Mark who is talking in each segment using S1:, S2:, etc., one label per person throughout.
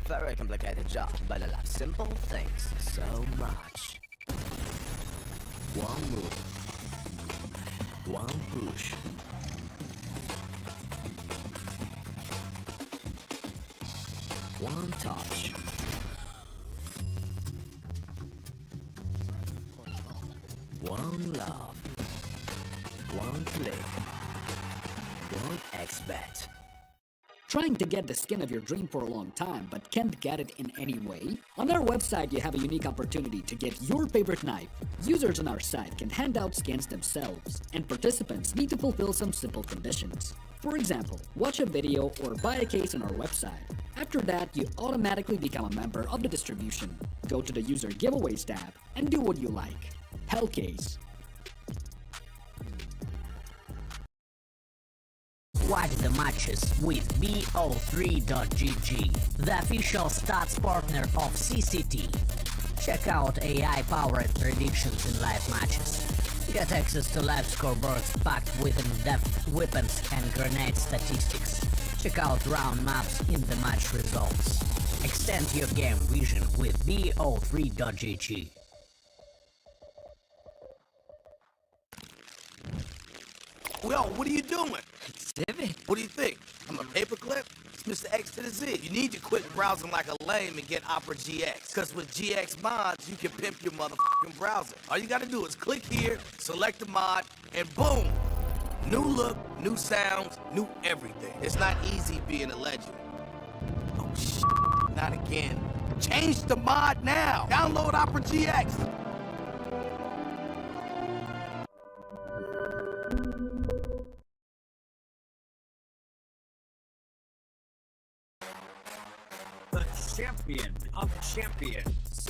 S1: very complicated job, but I love simple things so much. One move. One push. One touch. One love. One click. One X-Bet.
S2: Trying to get the skin of your dream for a long time but can't get it in any way? On our website you have a unique opportunity to get your favorite knife. Users on our site can hand out skins themselves, and participants need to fulfill some simple conditions. For example, watch a video or buy a case on our website. After that, you automatically become a member of the distribution. Go to the user giveaways tab and do what you like. Hellcase.
S3: Watch the matches with BO3.GG, the official stats partner of CCT. Check out AI-powered predictions in live matches. Get access to live scoreboards packed with in-depth weapons and grenade statistics. Check out round maps in the match results. Extend your game vision with BO3.GG.
S4: Yo, what are you doing?
S1: Civic?
S4: What do you think? I'm a paperclip? It's Mr. X to the Z. You need to quit browsing like a lame and get Opera GX. Cause with GX mods, you can pimp your motherfucking browser. All you gotta do is click here, select the mod, and boom! New look, new sounds, new everything. It's not easy being a legend. Oh shit, not again. Change the mod now! Download Opera GX!
S5: Champion of champions.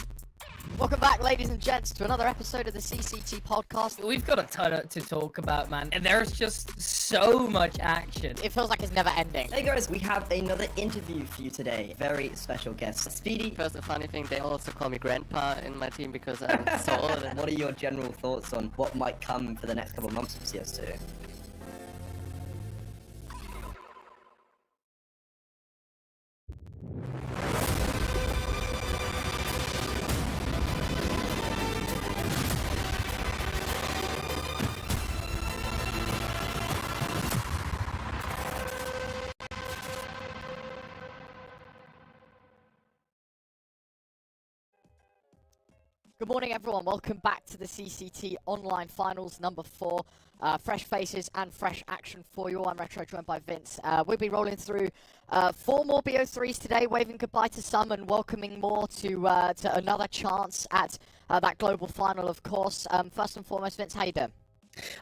S6: Welcome back, ladies and gents, to another episode of the CCT podcast.
S7: We've got a ton to talk about, man, and there's just so much action.
S6: It feels like it's never ending.
S8: Hey guys, we have another interview for you today. Very special guest, Speedy.
S9: First, the funny thing, they also call me Grandpa in my team because I'm so old.
S8: What are your general thoughts on what might come for the next couple of months of CS2?
S6: Good morning, everyone. Welcome back to the CCT Online Finals number 4. Fresh faces and fresh action for you. I'm Retro, joined by Vince. We'll be rolling through 4 more BO3s today, waving goodbye to some and welcoming more to another chance at that global final, of course. First and foremost, Vince, how you doing?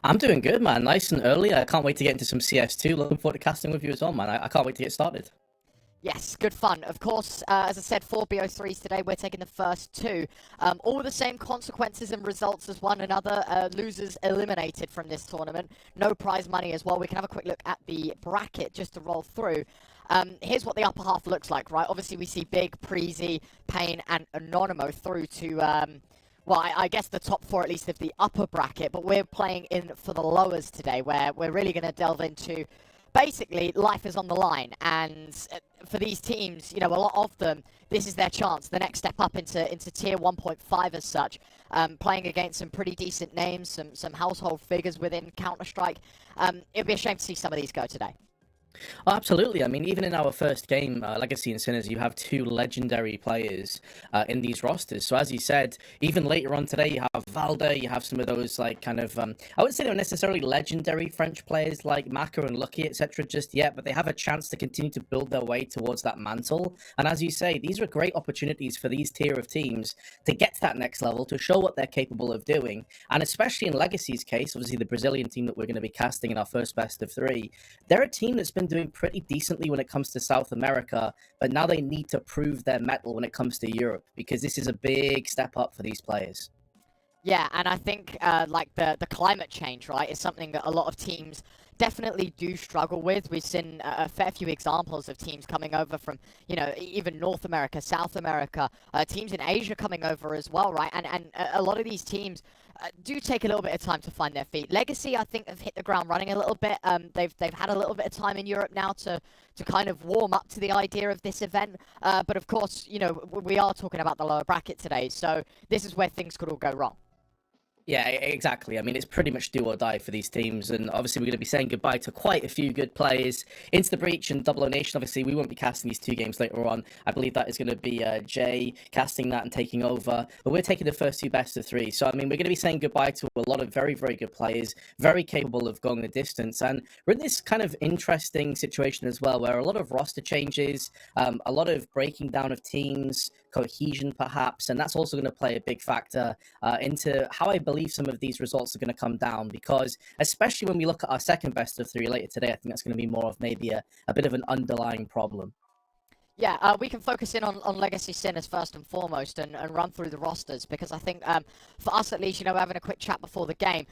S10: I'm doing good, man. Nice and early. I can't wait to get into some CS2. Looking forward to casting with you as well, man. I can't wait to get started.
S6: Yes, good fun. Of course, as I said, 4 BO3s today. We're taking the first 2. All the same consequences and results as one another. Losers eliminated from this tournament. No prize money as well. We can have a quick look at the bracket just to roll through. Here's what the upper half looks like, right? Obviously, we see Big, Preezy, Pain, and Anonymo through to... well, I guess the top 4 at least of the upper bracket, but we're playing in for the lowers today, where we're really going to delve into... Basically, life is on the line, and for these teams, you know, a lot of them, this is their chance, the next step up into tier 1.5 as such, playing against some pretty decent names, some household figures within Counter-Strike. It'd be a shame to see some of these go today.
S10: Oh, absolutely. I mean, even in our first game, Legacy and Sinners, you have 2 legendary players in these rosters. So as you said, even later on today, you have Valda, you have some of those, like, kind of, I wouldn't say they're necessarily legendary French players like Maka and Lucky, etc. just yet, but they have a chance to continue to build their way towards that mantle. And as you say, these are great opportunities for these tier of teams to get to that next level, to show what they're capable of doing. And especially in Legacy's case, obviously the Brazilian team that we're going to be casting in our first best of 3, they're a team that's been doing pretty decently when it comes to South America, but now they need to prove their mettle when it comes to Europe, because this is a big step up for these players.
S6: Yeah, and I think like the climate change, right, is something that a lot of teams definitely do struggle with. We've seen a fair few examples of teams coming over from, you know, even North America, South America, teams in Asia coming over as well, right? And a lot of these teams, do take a little bit of time to find their feet. Legacy, I think, have hit the ground running a little bit. They've had a little bit of time in Europe now to kind of warm up to the idea of this event. But of course, you know, we are talking about the lower bracket today, so this is where things could all go wrong.
S10: Yeah, exactly. I mean, it's pretty much do or die for these teams, and obviously we're going to be saying goodbye to quite a few good players. Into the Breach and Double O Nation, obviously we won't be casting these 2 games later on. I believe that is going to be Jay casting that and taking over, but we're taking the first 2 best of 3. So, I mean, we're going to be saying goodbye to a lot of very, very good players, very capable of going the distance, and we're in this kind of interesting situation as well, where a lot of roster changes, a lot of breaking down of teams, cohesion perhaps, and that's also going to play a big factor into how I believe some of these results are going to come down, because especially when we look at our second best of 3 later today, I think that's going to be more of maybe a bit of an underlying problem.
S6: Yeah, we can focus in on Legacy Sinners first and foremost and run through the rosters, because I think for us at least, you know, having a quick chat before the game,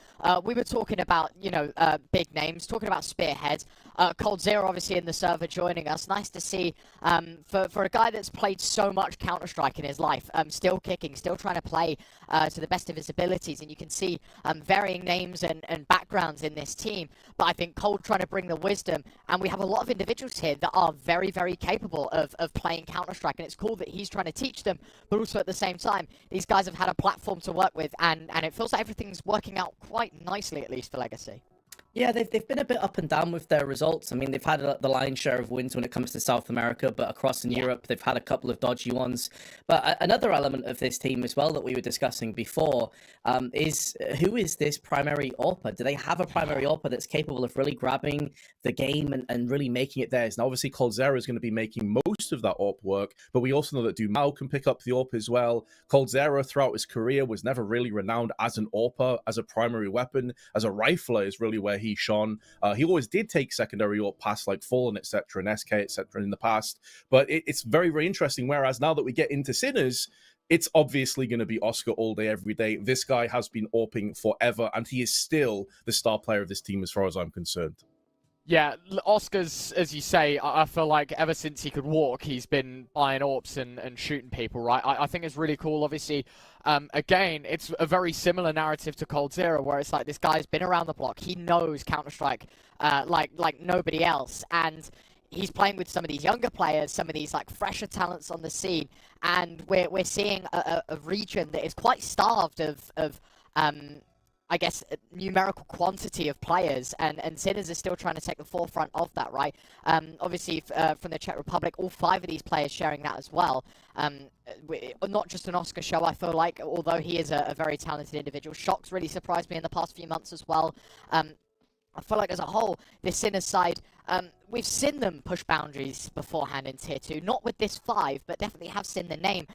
S6: we were talking about, you know, big names, talking about spearheads. Cold Zero obviously in the server joining us. Nice to see for a guy that's played so much Counter-Strike in his life, still kicking, still trying to play to the best of his abilities, and you can see varying names and backgrounds in this team. But I think Cold trying to bring the wisdom, and we have a lot of individuals here that are very, very capable of playing Counter-Strike, and it's cool that he's trying to teach them, but also at the same time, these guys have had a platform to work with, and it feels like everything's working out quite nicely, at least for Legacy.
S10: Yeah, they've been a bit up and down with their results. I mean, they've had the lion's share of wins when it comes to South America, but across in Europe, they've had a couple of dodgy ones. But another element of this team as well that we were discussing before is who is this primary AWPer? Do they have a primary AWPer that's capable of really grabbing the game and really making it theirs? Now, obviously, Coldzera is going to be making most of that AWP work, but we also know that Dumao can pick up the AWP as well. Coldzera, throughout his career, was never really renowned as an AWPer, as a primary weapon. As a rifler is really where he shone. He always did take secondary AWP past like Fallen, etc., and SK, etc., in the past. But it's very, very interesting. Whereas now that we get into Sinners, it's obviously going to be Oscar all day, every day. This guy has been AWPing forever, and he is still the star player of this team as far as I'm concerned.
S11: Yeah, Oscar's, as you say, I feel like ever since he could walk, he's been buying AWPs and shooting people, right? I think it's really cool, obviously. Again, it's a very similar narrative to Cold Zero, where it's like this guy's been around the block. He knows Counter-Strike like nobody else, and he's playing with some of these younger players, some of these like fresher talents on the scene, and we're seeing a region that is quite starved of I guess, numerical quantity of players, and Sinners is still trying to take the forefront of that, right? Obviously, from the Czech Republic, all 5 of these players sharing that as well. Not just an Oscar show, I feel like, although he is a very talented individual. Shock's really surprised me in the past few months as well. I feel like as a whole, this Sinners side, we've seen them push boundaries beforehand in Tier 2. Not with this 5, but definitely have seen the name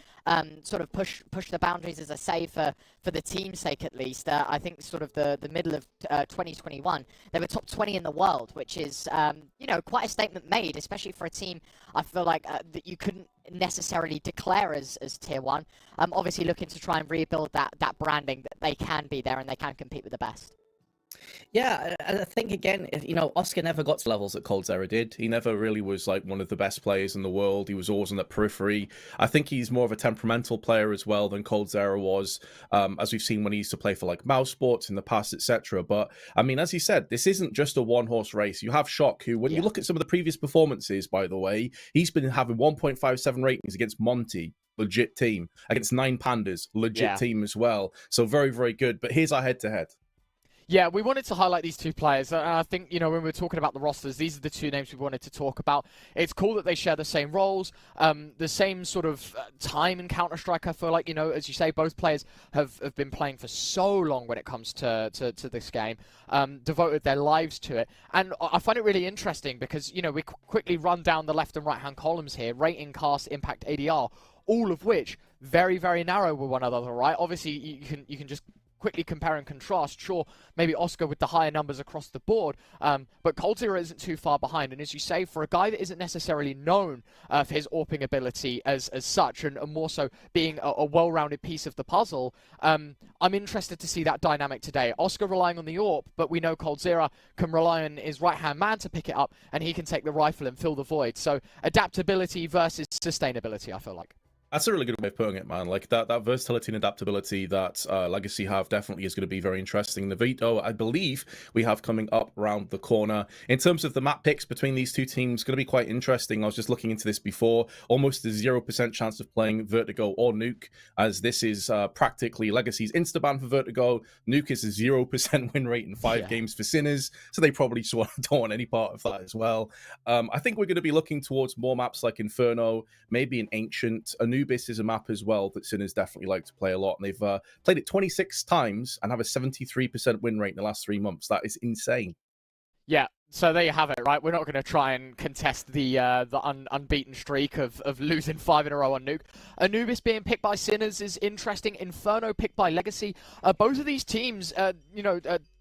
S11: sort of push the boundaries, as I say, for the team's sake at least. I think sort of the middle of 2021, they were top 20 in the world, which is, you know, quite a statement made, especially for a team, I feel like, that you couldn't necessarily declare as Tier 1. Obviously looking to try and rebuild that branding that they can be there and they can compete with the best.
S10: Yeah, I think, again, you know, Oscar never got to levels that Coldzera did. He never really was, like, one of the best players in the world. He was always on the periphery. I think he's more of a temperamental player as well than Coldzera was, as we've seen when he used to play for, like, Mouse Sports in the past, etc. But, I mean, as you said, this isn't just a one-horse race. You have Shock, who, when you look at some of the previous performances, by the way, he's been having 1.57 ratings against Monty. Legit team. Against 9 Pandas. Legit team as well. So very, very good. But here's our head-to-head.
S11: Yeah, we wanted to highlight these 2 players. And I think, you know, when we were talking about the rosters, these are the 2 names we wanted to talk about. It's cool that they share the same roles, the same sort of time in Counter-Strike. I feel like, you know, as you say, both players have been playing for so long when it comes to this game, devoted their lives to it. And I find it really interesting because, you know, we quickly run down the left and right-hand columns here, rating, cast, impact, ADR, all of which very, very narrow with one another, right? Obviously, you can just quickly compare and contrast. Sure, maybe Oscar with the higher numbers across the board, but Coldzera isn't too far behind. And as you say, for a guy that isn't necessarily known for his AWPing ability as such, and more so being a well-rounded piece of the puzzle, I'm interested to see that dynamic today. Oscar relying on the AWP, but we know Coldzera can rely on his right-hand man to pick it up, and he can take the rifle and fill the void. So adaptability versus sustainability, I feel like.
S12: That's a really good way of putting it, man. Like that versatility and adaptability that Legacy have definitely is going to be very interesting. The veto, I believe, we have coming up around the corner. In terms of the map picks between these two teams, going to be quite interesting. I was just looking into this before. Almost a 0% chance of playing Vertigo or Nuke, as this is practically Legacy's instaban for Vertigo. Nuke is a 0% win rate in 5 games for Sinners, so they probably just don't want any part of that as well. I think we're going to be looking towards more maps like Inferno, maybe an Ancient. Anubis is a map as well that Sinners definitely like to play a lot, and they've played it 26 times and have a 73% win rate in the last 3 months. That is insane.
S11: Yeah, so there you have it, right? We're not going to try and contest the unbeaten streak of losing 5 in a row on Nuke. Anubis being picked by Sinners is interesting. Inferno picked by Legacy. Both of these teams,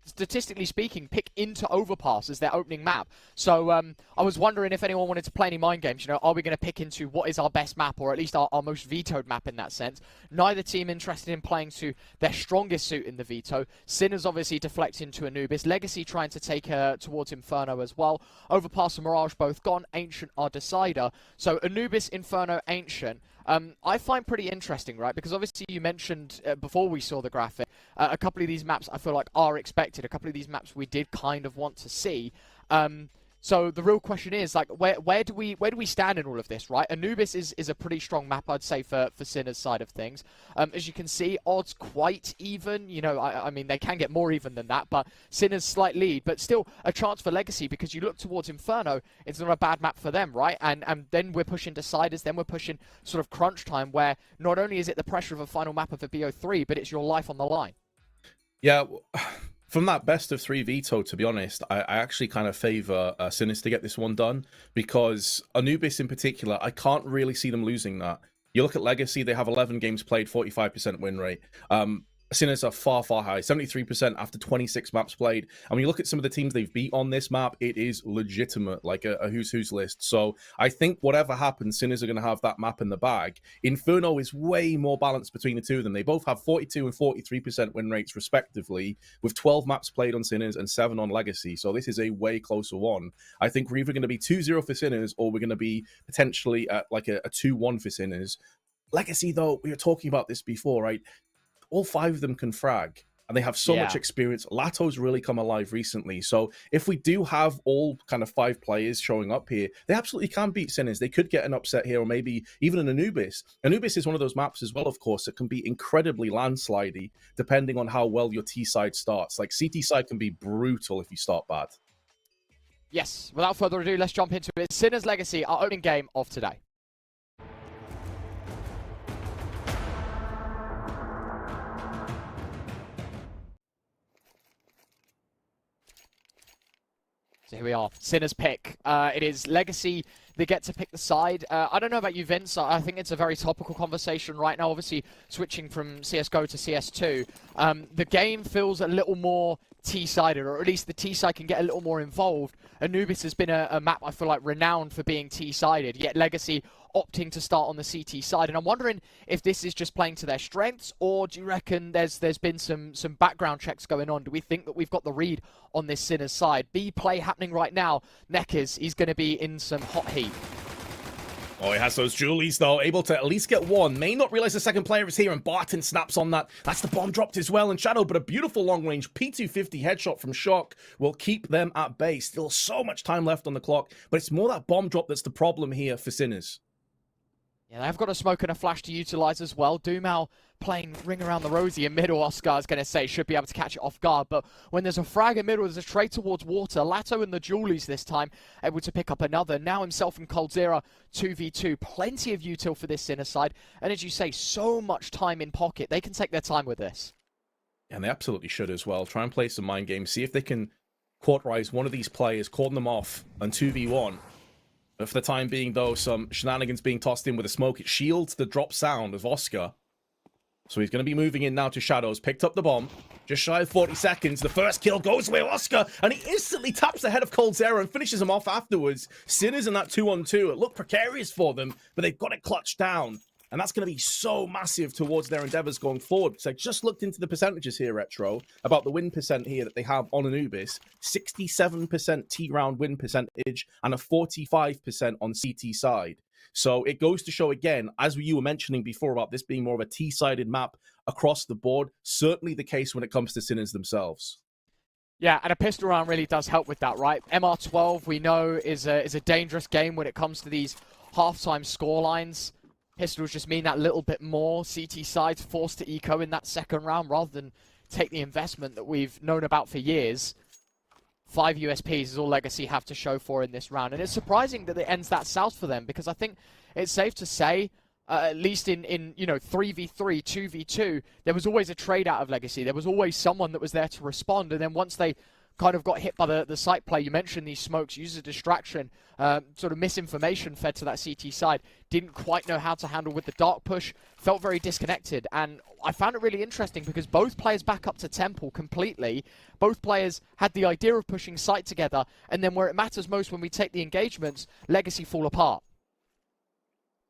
S11: statistically speaking, pick into Overpass as their opening map. So I was wondering if anyone wanted to play any mind games. Are we going to pick into what is our best map, or at least our most vetoed map in that sense? Neither team interested in playing to their strongest suit in the veto. Sinners obviously deflect into Anubis. Legacy trying to take towards Inferno as well. Overpass and Mirage both gone. Ancient are decider. So Anubis, Inferno, Ancient. I find pretty interesting, right? Because obviously you mentioned before we saw the graphic, a couple of these maps I feel like are expected. A couple of these maps we did kind of want to see. So the real question is, like, where do we stand in all of this, right? Anubis is a pretty strong map, I'd say, for Sinners' side of things. As you can see, odds quite even. I mean, they can get more even than that, but Sinners' slight lead, but still a chance for Legacy, because you look towards Inferno, it's not a bad map for them, right? And then we're pushing Deciders, then we're pushing sort of crunch time, where not only is it the pressure of a final map of a BO3, but it's your life on the line.
S12: Yeah. From that best of 3 veto, to be honest, I actually kind of favor Sinners to get this one done, because Anubis in particular, I can't really see them losing that. You look at Legacy, they have 11 games played, 45% win rate. Sinners are far, far high, 73% after 26 maps played. And when you look at some of the teams they've beat on this map, it is legitimate, like a who's who's list. So I think whatever happens, Sinners are going to have that map in the bag. Inferno is way more balanced between the two of them. They both have 42 and 43% win rates, respectively, with 12 maps played on Sinners and 7 on Legacy. So this is a way closer one. I think we're either going to be 2-0 for Sinners, or we're going to be potentially at like a 2-1 for Sinners. Legacy, though, we were talking about this before, right? All 5 of them can frag, and they have so much experience. Lato's really come alive recently. So if we do have all kind of 5 players showing up here, they absolutely can beat Sinners. They could get an upset here, or maybe even an Anubis. Anubis is one of those maps as well, of course, that can be incredibly landslidey, depending on how well your T side starts. Like, CT side can be brutal if you start bad.
S11: Yes, without further ado, let's jump into it. Sinners Legacy, our opening game of today. So here we are, Sinners pick. It is Legacy. They get to pick the side. I don't know about you, Vince. I think it's a very topical conversation right now. Obviously, switching from CSGO to CS2, the game feels a little more T-sided, or at least the T-side can get a little more involved. Anubis has been a map, I feel like, renowned for being T-sided, yet Legacy opting to start on the CT side. And I'm wondering if this is just playing to their strengths, or do you reckon there's been some background checks going on? Do we think that we've got the read on this Sinners side? B play happening right now. Neckers, he's going to be in some hot heat.
S12: Oh, he has those Julies, though, able to at least get one. May not realize the second player is here, and Barton snaps on that. That's the bomb dropped as well in Shadow, but a beautiful long-range P250 headshot from Shock will keep them at bay. Still so much time left on the clock, but it's more that bomb drop that's the problem here for Sinners.
S11: Yeah, they've got a smoke and a flash to utilize as well. Dumal playing ring around the rosy in middle, Oscar is going to say, should be able to catch it off guard. But when there's a frag in middle, there's a trade towards water. Lato and the Julies this time able to pick up another. Now himself and Coldzera 2v2. Plenty of util for this Sinner side. And as you say, so much time in pocket. They can take their time with this.
S12: And they absolutely should as well. Try and play some mind games. See if they can quarterize one of these players, cordon them off, and 2v1. But for the time being, though, some shenanigans being tossed in with a smoke. It shields the drop sound of Oscar. So he's going to be moving in now to Shadows. Picked up the bomb. Just shy of 40 seconds. The first kill goes with Oscar. And he instantly taps the head of Coldzera and finishes him off afterwards. Sinners in that 2-on-2. It looked precarious for them, but they've got it clutched down. And that's going to be so massive towards their endeavors going forward. So I just looked into the percentages here, Retro, about the win percent here that they have on Anubis. 67% T-round win percentage and a 45% on CT side. So it goes to show again, as you were mentioning before about this being more of a T-sided map across the board, certainly the case when it comes to Sinners themselves.
S11: Yeah, and a pistol round really does help with that, right? MR12, we know, is a dangerous game when it comes to these halftime score lines. Pistols just mean that little bit more. CT side's forced to eco in that second round rather than take the investment that we've known about for years. 5 USPs is all Legacy have to show for in this round. And it's surprising that it ends that south for them, because I think it's safe to say, at least in 3v3, 2v2, there was always a trade out of Legacy. There was always someone that was there to respond. And then once they kind of got hit by the site play, you mentioned these smokes, use a distraction, sort of misinformation fed to that CT side, didn't quite know how to handle with the dark push, felt very disconnected. And I found it really interesting because both players back up to Temple completely. Both players had the idea of pushing site together, and then where it matters most when we take the engagements, Legacy fall apart.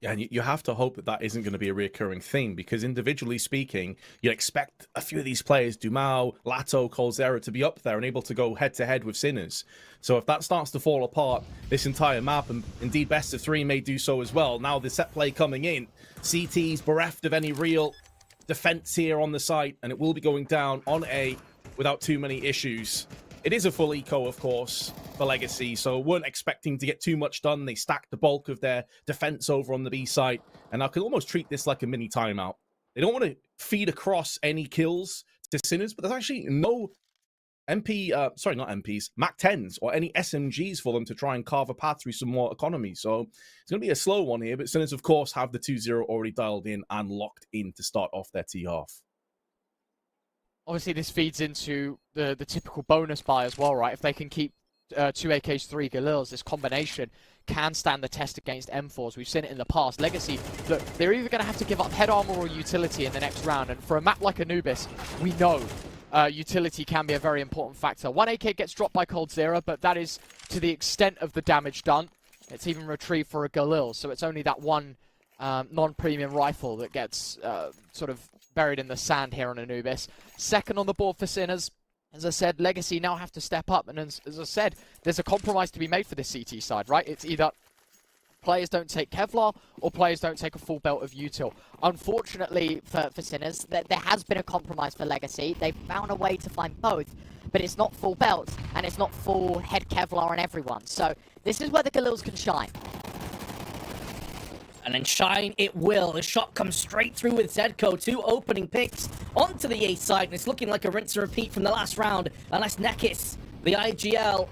S12: Yeah, and you have to hope that that isn't going to be a recurring theme, because individually speaking, you expect a few of these players, Dumao, Lato, Colzera, to be up there and able to go head-to-head with Sinners. So if that starts to fall apart, this entire map, and indeed best of 3 may do so as well. Now the set play coming in, CT's bereft of any real defense here on the site, and it will be going down on A without too many issues. It is a full eco, of course, for Legacy, so weren't expecting to get too much done. They stacked the bulk of their defense over on the B site, and I could almost treat this like a mini timeout. They don't want to feed across any kills to Sinners, but there's actually no not MPs, MAC-10s or any SMGs for them to try and carve a path through some more economy. So it's going to be a slow one here, but Sinners, of course, have the 2-0 already dialed in and locked in to start off their T-half.
S11: Obviously, this feeds into the typical bonus buy as well, right? If they can keep 2 AKs, 3 Galils, this combination can stand the test against M4s. We've seen it in the past. Legacy, look, they're either going to have to give up head armor or utility in the next round. And for a map like Anubis, we know utility can be a very important factor. 1 AK gets dropped by Coldzera, but that is to the extent of the damage done. It's even retrieved for a Galil, so it's only that one non-premium rifle that gets sort of buried in the sand here on Anubis. Second on the board for Sinners. As I said, Legacy now have to step up, and as I said, there's a compromise to be made for this CT side, right? It's either players don't take Kevlar or players don't take a full belt of util. Unfortunately for Sinners, there has been a compromise for Legacy. They've found a way to find both, but it's not full belt, and it's not full head Kevlar on everyone. So this is where the Galils can shine.
S10: And then shine it will. The shot comes straight through with Zedco. 2 opening picks onto the A side. And it's looking like a rinse and repeat from the last round. Unless Nekis, the IGL,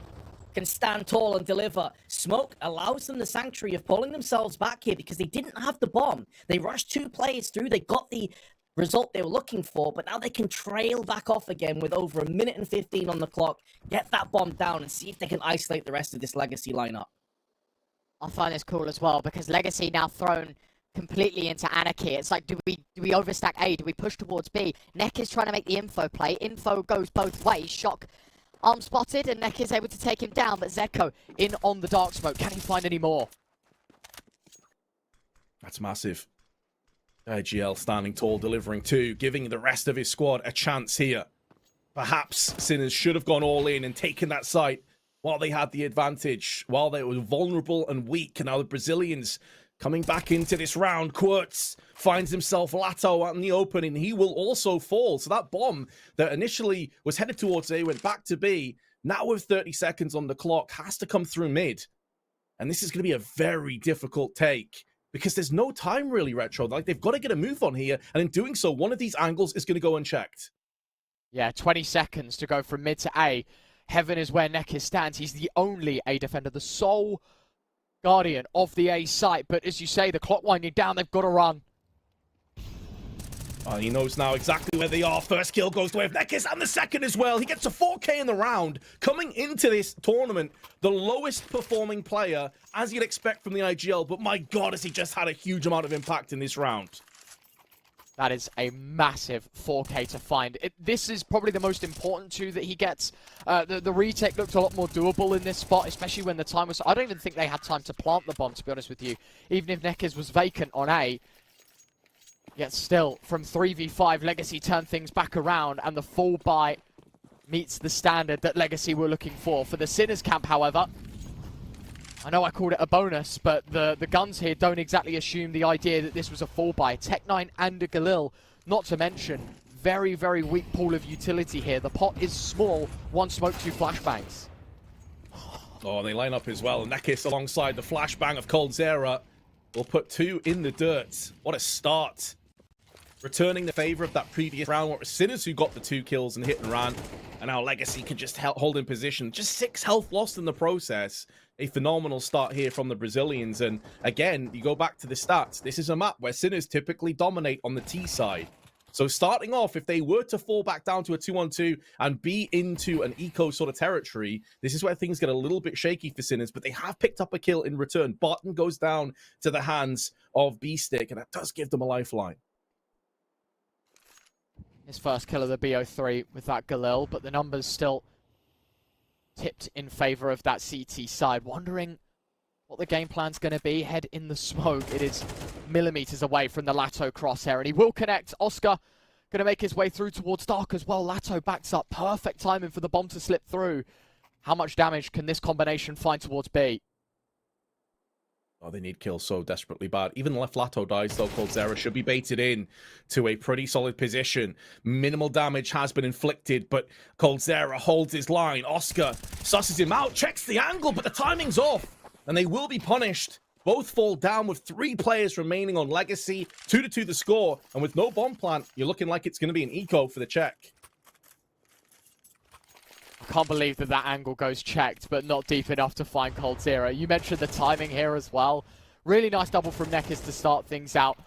S10: can stand tall and deliver. Smoke allows them the sanctuary of pulling themselves back here because they didn't have the bomb. They rushed 2 players through. They got the result they were looking for, but now they can trail back off again with over 1 minute and 15 on the clock. Get that bomb down and see if they can isolate the rest of this Legacy lineup.
S6: I find this cool as well, because Legacy now thrown completely into anarchy. It's like, do we overstack A? Do we push towards B? Neck is trying to make the info play. Info goes both ways. Shock arm spotted, and Neck is able to take him down, but Zeko in on the dark smoke. Can he find any more?
S12: That's massive. IGL standing tall, delivering 2, giving the rest of his squad a chance here. Perhaps Sinners should have gone all in and taken that site while they had the advantage, while they were vulnerable and weak. And now the Brazilians coming back into this round. Quirtz finds himself Lato out in the open, and he will also fall. So that bomb that initially was headed towards A went back to B. Now with 30 seconds on the clock, has to come through mid. And this is going to be a very difficult take, because there's no time really, Retro. Like, they've got to get a move on here, and in doing so, one of these angles is going to go unchecked.
S11: Yeah, 20 seconds to go from mid to A. Heaven is where Nekis stands. He's the only A defender, the sole guardian of the A site. But as you say, the clock winding down, they've got to run.
S12: Oh, he knows now exactly where they are. First kill goes to Nekis, and the second as well. He gets a 4K in the round. Coming into this tournament, the lowest performing player, as you'd expect from the IGL. But my God, has he just had a huge amount of impact in this round.
S11: That is a massive 4K to find. This is probably the most important 2 that he gets. The retake looked a lot more doable in this spot, especially when the time was... I don't even think they had time to plant the bomb, to be honest with you. Even if Nekis was vacant on A. Yet still, from 3v5, Legacy turned things back around, and the full buy meets the standard that Legacy were looking for. For the Sinners camp, however, I know I called it a bonus, but the guns here don't exactly assume the idea that this was a fall by. Tech9 and a Galil, not to mention, very, very weak pool of utility here. The pot is small, one smoke, two flashbangs.
S12: Oh, they line up as well. Nekis alongside the flashbang of coldzera will put 2 in the dirt. What a start. Returning the favor of that previous round, where it was Sinners who got the 2 kills and hit and ran. And now Legacy can just hold in position. Just 6 health lost in the process. A phenomenal start here from the Brazilians. And again, you go back to the stats. This is a map where Sinners typically dominate on the T side. So starting off, if they were to fall back down to a 2-on-2 and be into an eco sort of territory, this is where things get a little bit shaky for Sinners, but they have picked up a kill in return. Barton goes down to the hands of B-Stick, and that does give them a lifeline.
S11: His first kill of the BO3 with that Galil, but the numbers still tipped in favor of that CT side. Wondering what the game plan's going to be. Head in the smoke. It is millimeters away from the Lato crosshair, and he will connect. Oscar going to make his way through towards Dark as well. Lato backs up. Perfect timing for the bomb to slip through. How much damage can this combination find towards B?
S12: Oh, they need kills so desperately bad. Even left Lato dies, though. coldzera should be baited in to a pretty solid position. Minimal damage has been inflicted, but coldzera holds his line. Oscar susses him out, checks the angle, but the timing's off, and they will be punished. Both fall down with 3 players remaining on Legacy. 2-2 the score, and with no bomb plant, you're looking like it's going to be an eco for the check.
S11: I can't believe that that angle goes checked, but not deep enough to find coldzera. You mentioned the timing here as well. Really nice double from Nekis to start things out.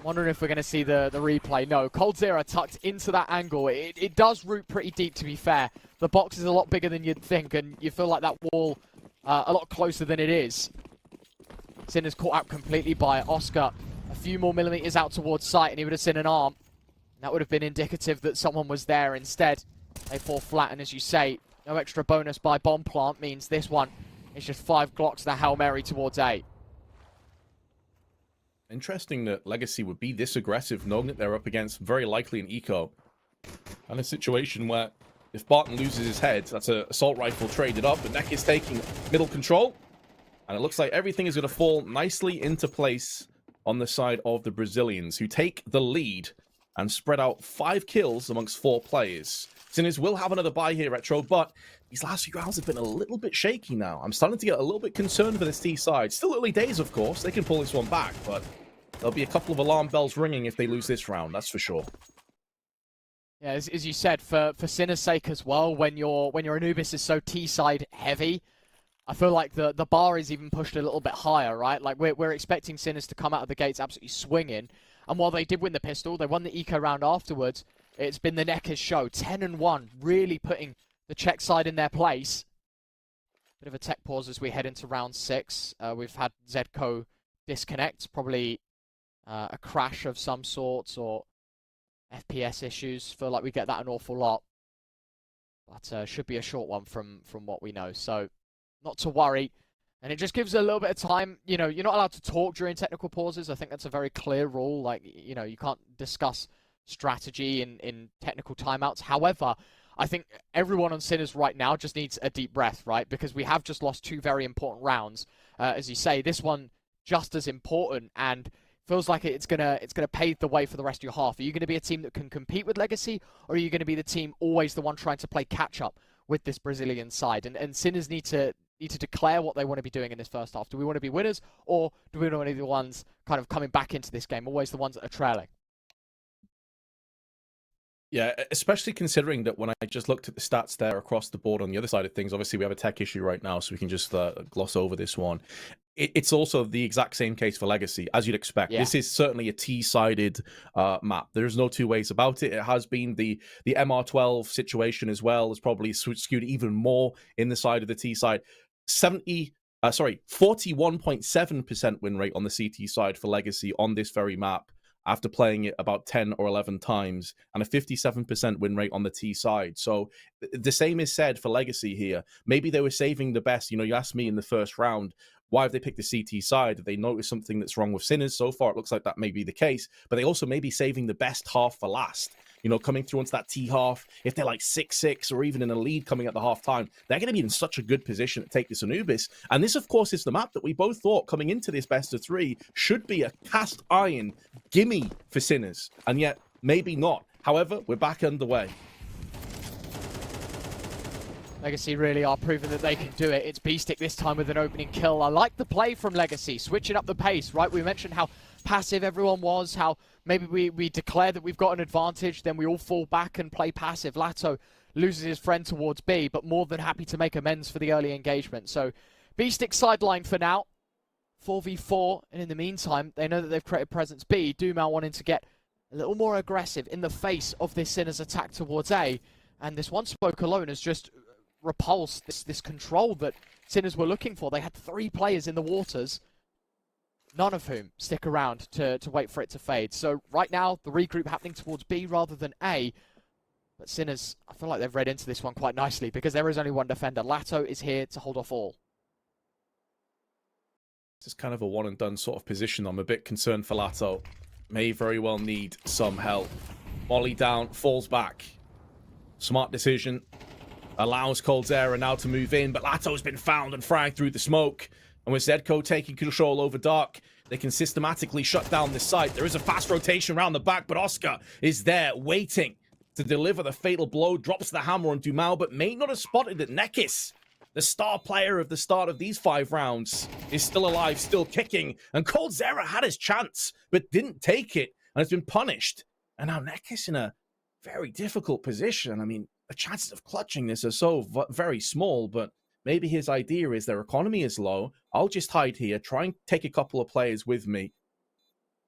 S11: Wondering if we're going to see the replay. No, coldzera tucked into that angle. It does root pretty deep, to be fair. The box is a lot bigger than you'd think, and you feel like that wall a lot closer than it is. Sinners caught out completely by Oscar. A few more millimeters out towards sight, and he would have seen an arm. That would have been indicative that someone was there instead. They fall flat, and as you say, no extra bonus by bomb plant means this one is just 5 Glocks the Hail Mary towards A.
S12: Interesting that Legacy would be this aggressive, knowing that they're up against very likely an eco. And a situation where if Barton loses his head, that's an assault rifle traded up, but Nekis taking middle control. And it looks like everything is going to fall nicely into place on the side of the Brazilians, who take the lead and spread out 5 kills amongst 4 players. Sinners will have another buy here, Retro, but these last few rounds have been a little bit shaky now. I'm starting to get a little bit concerned for this T side. Still early days, of course. They can pull this one back, but there'll be a couple of alarm bells ringing if they lose this round, that's for sure.
S11: Yeah, as you said, for Sinner's sake as well, when your Anubis is so T-side heavy, I feel like the bar is even pushed a little bit higher, right? Like, we're expecting Sinners to come out of the gates absolutely swinging. And while they did win the pistol, they won the eco round afterwards. It's been the Nekis show. 10-1, really putting the Czech side in their place. Bit of a tech pause as we head into round 6. We've had Zedco disconnect, probably a crash of some sorts or FPS issues. Feel like we get that an awful lot. But should be a short one from what we know. So not to worry. And it just gives a little bit of time. You know, you're not allowed to talk during technical pauses. I think that's a very clear rule. Like, you know, you can't discuss strategy in technical timeouts. However, I think everyone on Sinners right now just needs a deep breath, right? Because we have just lost 2 very important rounds. As you say, this one just as important, and feels like it's gonna pave the way for the rest of your half. Are you going to be a team that can compete with Legacy, or are you going to be the team always the one trying to play catch up with this Brazilian side? And Sinners need to declare what they want to be doing in this first half. Do we want to be winners, or do we want to be the ones kind of coming back into this game, always the ones that are trailing?
S12: Yeah, especially considering that when I just looked at the stats there across the board on the other side of things, obviously we have a tech issue right now, so we can just gloss over this one. It's also the exact same case for Legacy, as you'd expect. Yeah. This is certainly a T-sided map. There's no 2 ways about it. It has been the MR12 situation as well has probably skewed even more in the side of the T side. 41.7% win rate on the CT side for Legacy on this very map, after playing it about 10 or 11 times, and a 57% win rate on the T side. So the same is said for Legacy here. Maybe they were saving the best. You know, you asked me in the first round, why have they picked the CT side? Did they notice something that's wrong with Sinners? So far, it looks like that may be the case, but they also may be saving the best half for last. you know, coming through onto that T-half. If they're like 6-6 or even in a lead coming at the half-time, they're going to be in such a good position to take this Anubis. And this, of course, is the map that we both thought coming into this best of 3 should be a cast iron gimme for Sinners. And yet, maybe not. However, we're back underway.
S11: Legacy really are proving that they can do it. It's Beestick this time with an opening kill. I like the play from Legacy, switching up the pace, right? We mentioned how passive everyone was, how maybe we declare that we've got an advantage, then we all fall back and play passive. Lato loses his friend towards B, but more than happy to make amends for the early engagement. So Beestick sidelined for now, 4v4, and in the meantime, they know that they've created presence B. Dumal wanting to get a little more aggressive in the face of this Sinners attack towards A, and this one smoke alone has just repulsed this control that Sinners were looking for. They had 3 players in the waters, none of whom stick around to wait for it to fade. So right now, the regroup happening towards B rather than A. But Sinners, I feel like they've read into this one quite nicely because there is only one defender. Lato is here to hold off all.
S12: This is kind of a one and done sort of position. I'm a bit concerned for Lato. May very well need some help. Molly down, falls back. Smart decision. Allows coldzera now to move in, but Lato's been found and fragged through the smoke. And with Zedco taking control over Dark, they can systematically shut down this site. There is a fast rotation around the back, but Oscar is there waiting to deliver the fatal blow. Drops the hammer on Dumal, but may not have spotted that Nekis, the star player of the start of these 5 rounds, is still alive, still kicking. And coldzera had his chance, but didn't take it, and has been punished. And now Nekis in a very difficult position. I mean, the chances of clutching this are so very small, but maybe his idea is their economy is low. I'll just hide here, try and take a couple of players with me.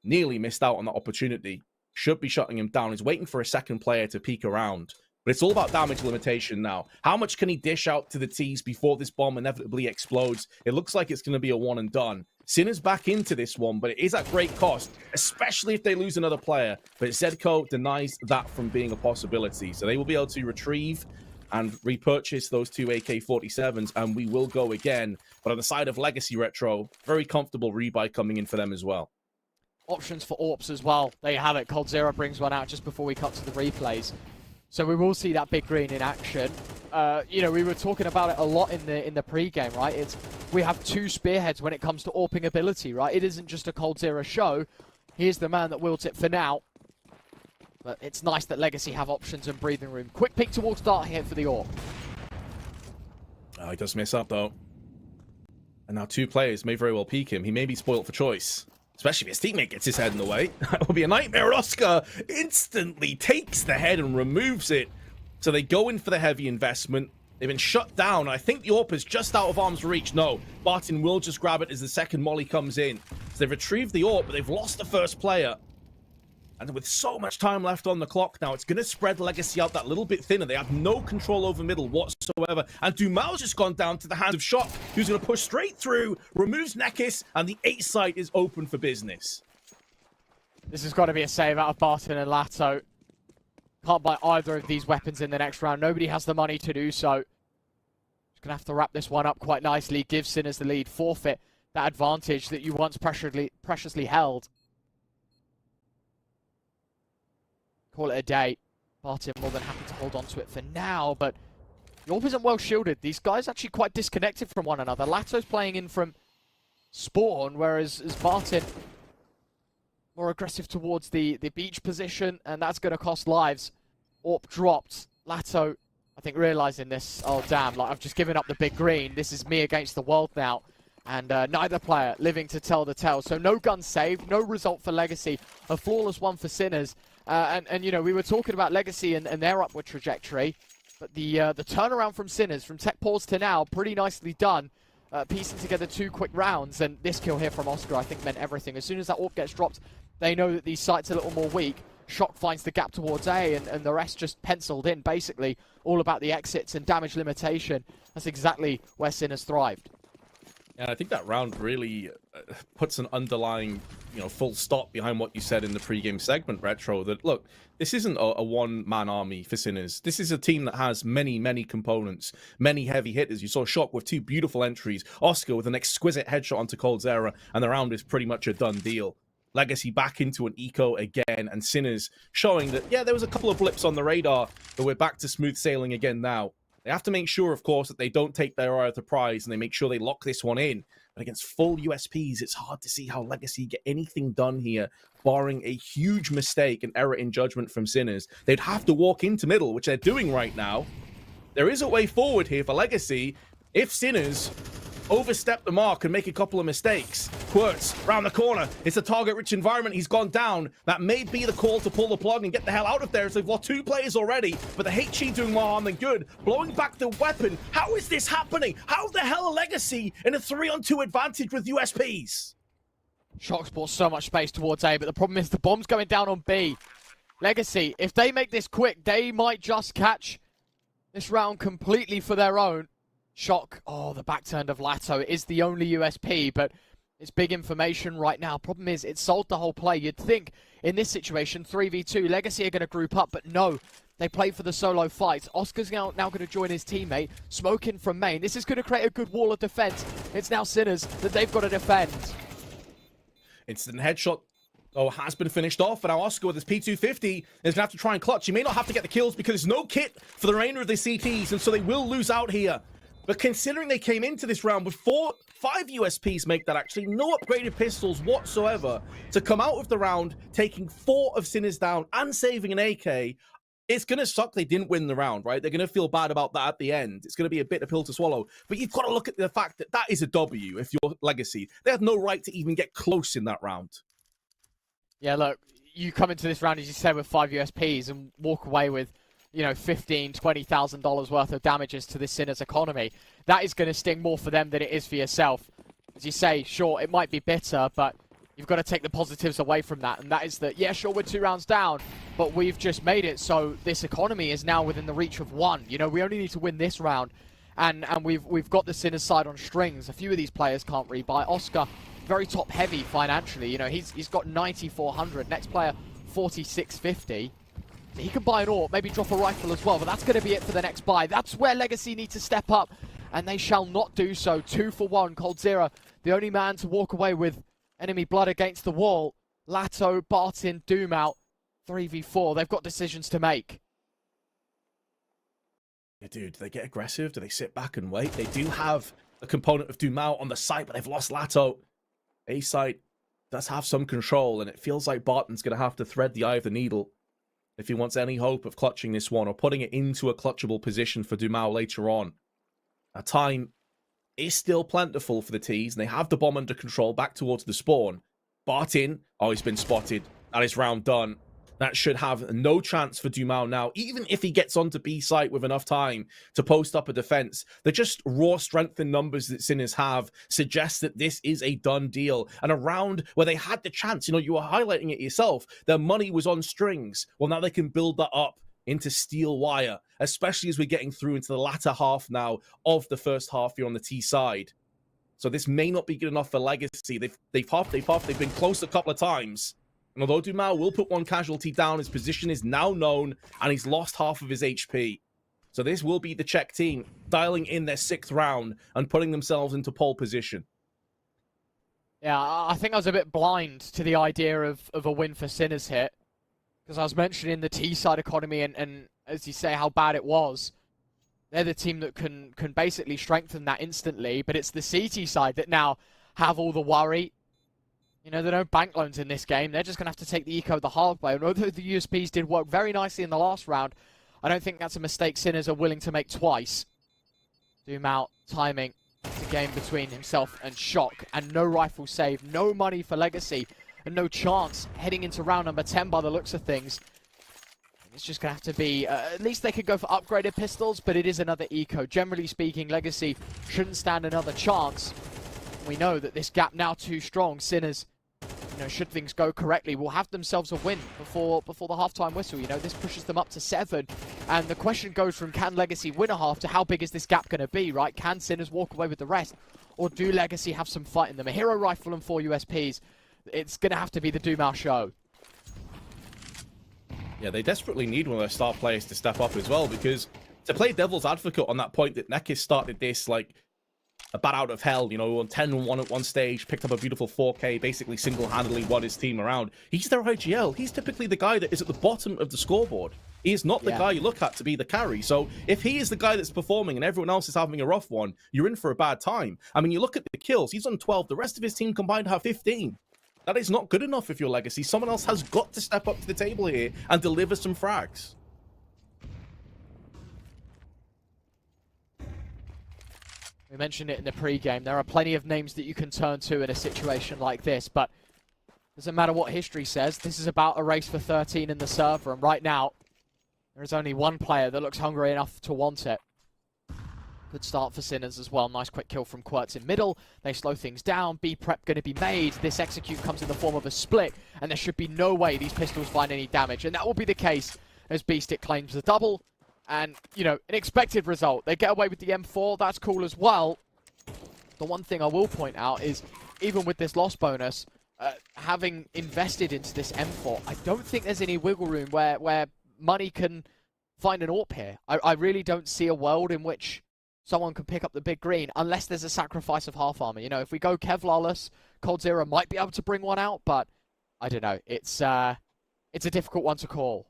S12: Nearly missed out on that opportunity. Should be shutting him down. He's waiting for a second player to peek around. But it's all about damage limitation now. How much can he dish out to the T's before this bomb inevitably explodes? It looks like it's going to be a one and done. Sinners back into this one, but it is at great cost, especially if they lose another player. But Zedco denies that from being a possibility. So they will be able to retrieve and repurchase those 2 AK-47s, and we will go again. But on the side of Legacy Retro, very comfortable rebuy coming in for them as well.
S11: Options for AWPs as well. There you have it. coldzera brings one out just before we cut to the replays. So we will see that big green in action. You know, we were talking about it a lot in the pre-game, right? We have 2 spearheads when it comes to AWPing ability, right? It isn't just a coldzera show. Here's the man that wields it for now. But it's nice that Legacy have options and breathing room. Quick peek towards Dart here for the AWP.
S12: Oh, he does mess up, though. And now 2 players may very well peek him. He may be spoiled for choice. Especially if his teammate gets his head in the way. That will be a nightmare. Oscar instantly takes the head and removes it. So they go in for the heavy investment. They've been shut down. I think the AWP is just out of arm's reach. No, Barton will just grab it as the second molly comes in. So they've retrieved the AWP, but they've lost the first player. And with so much time left on the clock now, it's going to spread Legacy out that little bit thinner. They have no control over middle whatsoever. And Dumal's just gone down to the hands of Shock, who's going to push straight through, removes Nekis, and the 8 site is open for business.
S11: This has got to be a save out of Barton and Lato. Can't buy either of these weapons in the next round. Nobody has the money to do so. Just going to have to wrap this one up quite nicely. Give Sinners the lead. Forfeit that advantage that you once preciously held. Call it a day. Barton more than happy to hold on to it for now, but the AWP isn't well shielded. These guys actually quite disconnected from one another. Lato's playing in from spawn, whereas Barton more aggressive towards the beach position, and that's going to cost lives. AWP dropped. Lato, I think, realizing this. Oh, damn, like I've just given up the big green. This is me against the world now. And neither player living to tell the tale. So no gun saved, no result for Legacy. A flawless one for Sinners. And you know, we were talking about Legacy and their upward trajectory, but the turnaround from Sinners, from tech pause to now, pretty nicely done, piecing together 2 quick rounds, and this kill here from Oscar, I think, meant everything. As soon as that AWP gets dropped, they know that these sites are a little more weak. Shock finds the gap towards A, and the rest just penciled in, basically, all about the exits and damage limitation. That's exactly where Sinners thrived.
S12: And I think that round really puts an underlying, full stop behind what you said in the pregame segment, Retro, that, look, this isn't a one-man army for Sinners. This is a team that has many, many components, many heavy hitters. You saw Shock with 2 beautiful entries, Oscar with an exquisite headshot onto coldzera, and the round is pretty much a done deal. Legacy back into an eco again, and Sinners showing that, yeah, there was a couple of blips on the radar, but we're back to smooth sailing again now. They have to make sure, of course, that they don't take their eye off the prize, and they make sure they lock this one in. But against full USPs, it's hard to see how Legacy get anything done here, barring a huge mistake and error in judgment from Sinners. They'd have to walk into middle, which they're doing right now. There is a way forward here for Legacy if Sinners overstep the mark and make a couple of mistakes. Quirts round the corner. It's a target-rich environment. He's gone down. That may be the call to pull the plug and get the hell out of there. So they've lost 2 players already, but the HE doing more harm than good. Blowing back the weapon. How is this happening? How the hell are Legacy in a 3-on-2 advantage with USPs?
S11: Shock's brought so much space towards A, but the problem is the bomb's going down on B. Legacy, if they make this quick, they might just catch this round completely for their own. Shock, oh, the backturn of Lato. It is the only USP, but it's big information right now. Problem is, it sold the whole play. You'd think in this situation, 3v2, Legacy are going to group up, but no. They play for the solo fight. Oscar's now going to join his teammate, smoking from main. This is going to create a good wall of defense. It's now Sinners that they've got to defend.
S12: Instant headshot. Oh, has been finished off, and now Oscar with his P250 is going to have to try and clutch. He may not have to get the kills because there's no kit for the remainder of the CTs, and so they will lose out here. But considering they came into this round with 5 USPs make that actually, no upgraded pistols whatsoever, to come out of the round, taking 4 of Sinners down and saving an AK, it's going to suck they didn't win the round, right? They're going to feel bad about that at the end. It's going to be a bitter pill to swallow. But you've got to look at the fact that that is a W if you're Legacy. They had no right to even get close in that round.
S11: Yeah, look, you come into this round, as you said, with 5 USPs and walk away with, you know, $15,000, $20,000 worth of damages to this Sinners economy. That is going to sting more for them than it is for yourself. As you say, sure, it might be bitter, but you've got to take the positives away from that. And that is that, yeah, sure, we're 2 rounds down, but we've just made it so this economy is now within the reach of 1. You know, we only need to win this round. And we've got the Sinners side on strings. A few of these players can't rebuy. Oscar, very top heavy financially. You know, he's got 9,400. Next player, 4,650. He can buy an AWP, maybe drop a rifle as well, but that's going to be it for the next buy. That's where Legacy need to step up, and they shall not do so. 2 for 1, coldzera, the only man to walk away with enemy blood against the wall. Lato, Barton, Doom out, 3v4. They've got decisions to make.
S12: Yeah, dude, do they get aggressive? Do they sit back and wait? They do have a component of Doom out on the site, but they've lost Lato. A site does have some control, and it feels like Barton's going to have to thread the eye of the needle if he wants any hope of clutching this one or putting it into a clutchable position for Dumao later on. Time is still plentiful for the T's, and they have the bomb under control back towards the spawn. Barton, oh, he's been spotted. That is round done. That should have no chance for Dumao now, even if he gets onto B site with enough time to post up a defense. The just raw strength and numbers that Sinners have suggests that this is a done deal. And a round where they had the chance, you know, you were highlighting it yourself, their money was on strings. Well, now they can build that up into steel wire, especially as we're getting through into the latter half now of the first half here on the T side. So this may not be good enough for Legacy. They've huffed, they've been close a couple of times. And although Dumao will put 1 casualty down, his position is now known, and he's lost half of his HP. So this will be the Czech team dialing in their 6th round and putting themselves into pole position.
S11: Yeah, I think I was a bit blind to the idea of a win for Sinners here. Because I was mentioning the T-side economy and, as you say, how bad it was. They're the team that can basically strengthen that instantly, but it's the CT side that now have all the worry. You know, there are no bank loans in this game. They're just going to have to take the eco the hard way. And although the USPs did work very nicely in the last round, I don't think that's a mistake Sinners are willing to make twice. Doom out, timing. It's a game between himself and Shock. And no rifle save, no money for Legacy, and no chance heading into round number 10 by the looks of things. It's just going to have to be, at least they could go for upgraded pistols, but it is another eco. Generally speaking, Legacy shouldn't stand another chance. We know that this gap now too strong. Sinners, you know, should things go correctly, will have themselves a win before the halftime whistle. You know, this pushes them up to 7. And the question goes from can Legacy win a half to how big is this gap going to be, right? Can Sinners walk away with the rest? Or do Legacy have some fight in them? A hero rifle and 4 USPs. It's going to have to be the Dumao show.
S12: Yeah, they desperately need one of their star players to step up as well, because to play devil's advocate on that point that Nekis started this, like, a bat out of hell, you know, on 10-1 at one stage, picked up a beautiful 4K, basically single-handedly won his team around. He's their IGL. He's typically the guy that is at the bottom of the scoreboard. He is not the guy you look at to be the carry. So if he is the guy that's performing and everyone else is having a rough one, you're in for a bad time. I mean, you look at the kills. He's on 12. The rest of his team combined have 15. That is not good enough if you're Legacy. Someone else has got to step up to the table here and deliver some frags.
S11: We mentioned it in the pre-game. There are plenty of names that you can turn to in a situation like this, but doesn't matter what history says. This is about a race for 13 in the server, and right now, there is only one player that looks hungry enough to want it. Good start for Sinners as well. Nice quick kill from Quertz in middle. They slow things down. B prep going to be made. This execute comes in the form of a split, and there should be no way these pistols find any damage, and that will be the case as B-Stick claims the double. And, you know, an expected result. They get away with the M4. That's cool as well. The one thing I will point out is, even with this loss bonus, having invested into this M4, I don't think there's any wiggle room where money can find an AWP here. I really don't see a world in which someone can pick up the big green unless there's a sacrifice of half armor. You know, if we go Kevlarless, coldzera might be able to bring one out, but I don't know. It's a difficult one to call.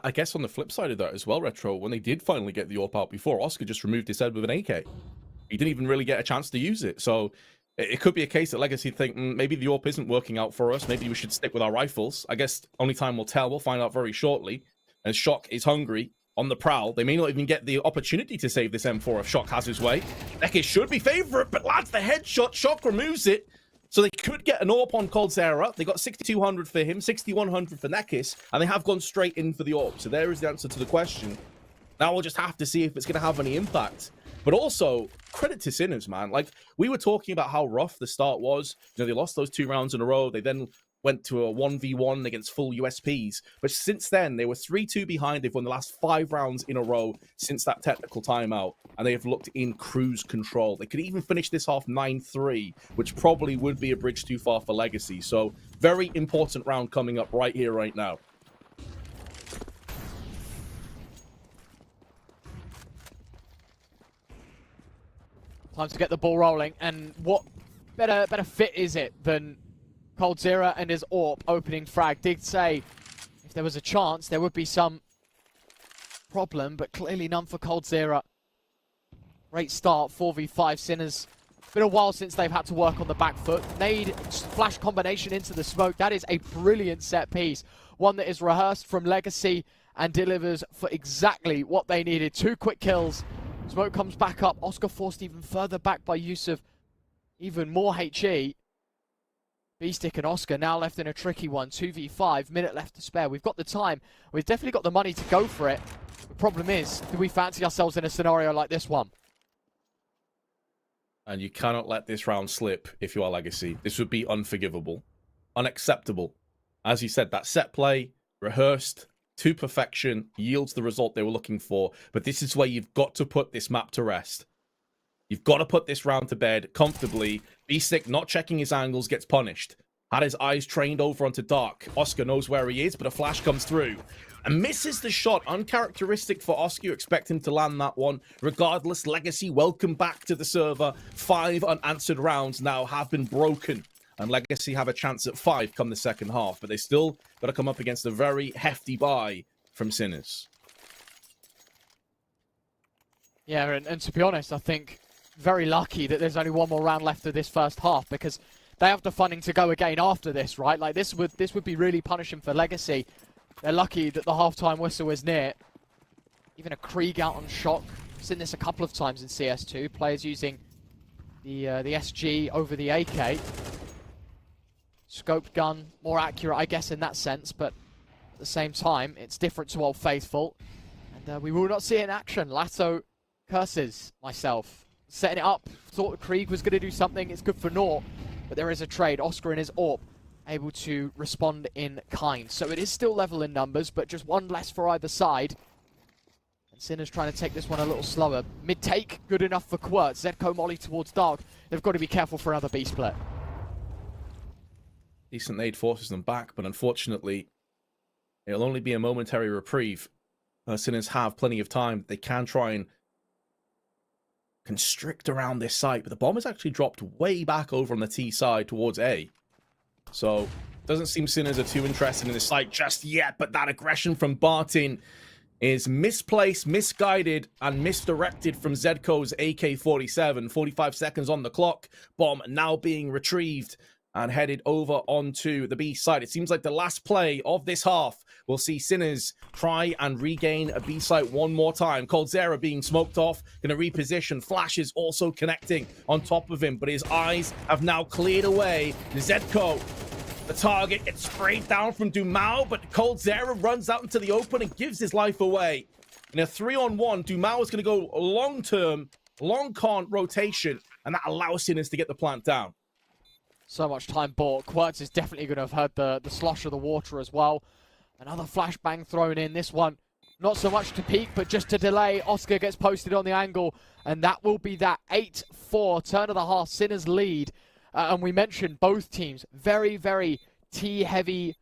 S12: I guess on the flip side of that as well, Retro, when they did finally get the AWP out before, Oscar just removed his head with an AK. He didn't even really get a chance to use it. So it could be a case that Legacy think, maybe the AWP isn't working out for us. Maybe we should stick with our rifles. I guess only time will tell. We'll find out very shortly. And Shock is hungry on the prowl. They may not even get the opportunity to save this M4 if Shock has his way. Nekis should be favorite, but lads, the headshot, Shock removes it. So they could get an AWP on coldzera. They got 6,200 for him, 6,100 for Nekis, and they have gone straight in for the AWP. So there is the answer to the question. Now we'll just have to see if it's going to have any impact. But also, credit to Sinners, man. Like, we were talking about how rough the start was. You know, they lost those 2 rounds in a row. They then went to a 1v1 against full USPs. But since then, they were 3-2 behind. They've won the last 5 rounds in a row since that technical timeout. And they have looked in cruise control. They could even finish this half 9-3, which probably would be a bridge too far for Legacy. So, very important round coming up right here, right now.
S11: Time to get the ball rolling, and what better fit is it than coldzera and his AWP opening frag? Did say if there was a chance there would be some problem, but clearly none for coldzera. Great start, 4v5 Sinners. It's been a while since they've had to work on the back foot. Nade flash combination into the smoke. That is a brilliant set piece. One that is rehearsed from Legacy and delivers for exactly what they needed. 2 quick kills. Smoke comes back up. Oscar forced even further back by use of even more HE. B-Stick and Oscar now left in a tricky one. 2v5, minute left to spare. We've got the time. We've definitely got the money to go for it. The problem is, do we fancy ourselves in a scenario like this one?
S12: And you cannot let this round slip if you are Legacy. This would be unforgivable. Unacceptable. As you said, that set play, rehearsed to perfection, yields the result they were looking for. But this is where you've got to put this map to rest. You've got to put this round to bed comfortably. B-Stick not checking his angles gets punished. Had his eyes trained over onto Dark. Oscar knows where he is, but a flash comes through and misses the shot. Uncharacteristic for Oscar. You expect him to land that one. Regardless, Legacy, welcome back to the server. 5 unanswered rounds now have been broken. And Legacy have a chance at 5 come the second half. But they still got to come up against a very hefty buy from Sinners.
S11: Yeah, and to be honest, I think very lucky that there's only one more round left of this first half, because they have the funding to go again after this, right? Like, this would be really punishing for Legacy. They're lucky that the halftime whistle is near. Even a Krieg out on Shock. I've seen this a couple of times in CS2. Players using the SG over the AK. Scoped gun, more accurate, I guess, in that sense, but at the same time, it's different to Old Faithful. And we will not see it in action. Lasso curses myself. Setting it up, thought Krieg was going to do something. It's good for naught, but there is a trade. Oscar and his AWP able to respond in kind. So it is still level in numbers, but just one less for either side. And Sinners trying to take this one a little slower. Mid-take, good enough for Quertz. Zedko Molly towards Dark. They've got to be careful for another B-split.
S12: Decent nade forces them back, but unfortunately, it'll only be a momentary reprieve. Sinners have plenty of time. They can try and constrict around this site, but the bomb is actually dropped way back over on the T side towards A. So, doesn't seem Sinners are too interested in this site just yet, but that aggression from Bartin is misplaced, misguided, and misdirected from Zedco's AK-47. 45 seconds on the clock. Bomb now being retrieved and headed over onto the B side. It seems like the last play of this half will see Sinners try and regain a B site one more time. coldzera being smoked off, going to reposition. Flash is also connecting on top of him, but his eyes have now cleared away. Zedco, the target, gets sprayed down from Dumao, but coldzera runs out into the open and gives his life away. In a 3-on-1, Dumao is going to go long-term, long-con rotation, and that allows Sinners to get the plant down.
S11: So much time bought. Quertz is definitely going to have heard the slosh of the water as well. Another flashbang thrown in. This one, not so much to peak, but just to delay. Oscar gets posted on the angle, and that will be that 8-4 turn of the half. Sinners lead. And we mentioned both teams, very, very T-heavy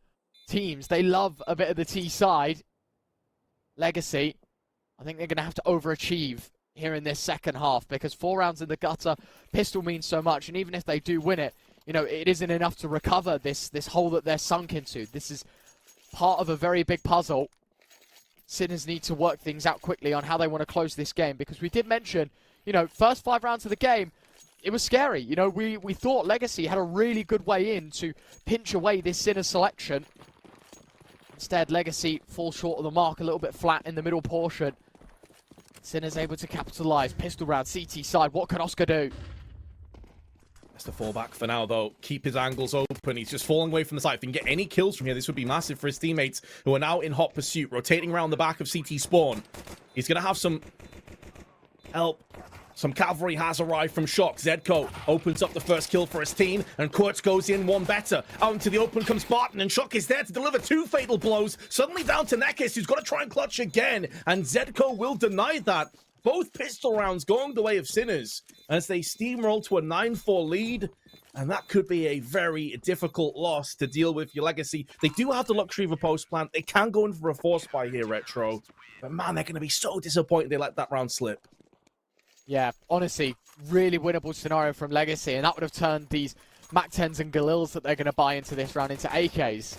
S11: teams. They love a bit of the T side. Legacy, I think they're going to have to overachieve here in this second half, because 4 rounds in the gutter, pistol means so much, and even if they do win it, you know, it isn't enough to recover this hole that they're sunk into. This is part of a very big puzzle. Sinners need to work things out quickly on how they want to close this game, because we did mention, you know, first 5 rounds of the game, it was scary. You know, we thought Legacy had a really good way in to pinch away this Sinners selection. Instead, Legacy falls short of the mark, a little bit flat in the middle portion. Sinners able to capitalize. Pistol round, CT side. What can Oscar do?
S12: That's the fallback for now, though. Keep his angles open. He's just falling away from the side. If he can get any kills from here, this would be massive for his teammates, who are now in hot pursuit, rotating around the back of CT spawn. He's going to have some help. Some cavalry has arrived from Shock. Zedco opens up the first kill for his team, and Quertz goes in one better. Out into the open comes Barton, and Shock is there to deliver 2 fatal blows. Suddenly down to Nekis, who's got to try and clutch again, and Zedco will deny that. Both pistol rounds going the way of Sinners as they steamroll to a 9-4 lead, and that could be a very difficult loss to deal with your Legacy. They do have the luxury of a post plant. They can go in for a force buy here, Retro, but man, they're going to be so disappointed they let that round slip.
S11: Yeah, honestly, really winnable scenario from Legacy, and that would have turned these MAC-10s and Galils that they're going to buy into this round into AKs.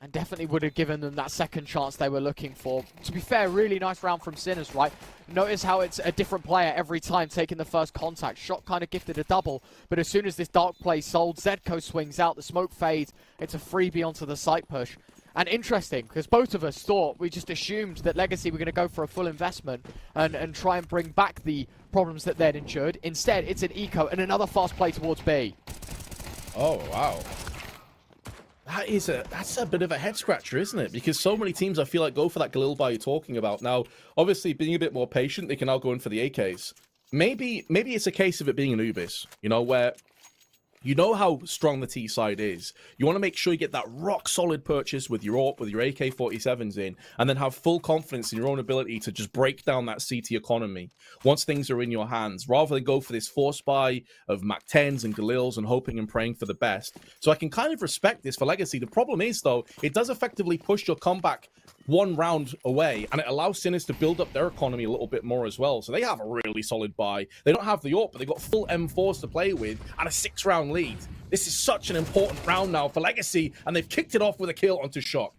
S11: And definitely would have given them that second chance they were looking for. To be fair, really nice round from Sinners, right? Notice how it's a different player every time taking the first contact. Shot kind of gifted a double, but as soon as this dark play sold, Zedco swings out, the smoke fades, it's a freebie onto the site push. And interesting, because both of us thought, we just assumed that Legacy were going to go for a full investment and try and bring back the problems that they'd endured. Instead, it's an eco and another fast play towards B.
S12: Oh, wow. That's a bit of a head scratcher, isn't it? Because so many teams, I feel like, go for that Galil buy you're talking about. Now, obviously, being a bit more patient, they can now go in for the AKs. Maybe it's a case of it being an Ubis, you know, where you know how strong the T side is. You want to make sure you get that rock solid purchase with your AWP, with your AK-47s in, and then have full confidence in your own ability to just break down that CT economy once things are in your hands, rather than go for this force buy of MAC-10s and Galils and hoping and praying for the best. So I can kind of respect this for Legacy. The problem is, though, it does effectively push your comeback 1 round away, and it allows Sinners to build up their economy a little bit more as well. So they have a really solid buy. They don't have the AWP, but they've got full M4s to play with and a 6-round lead. This is such an important round now for Legacy, and they've kicked it off with a kill onto Shock.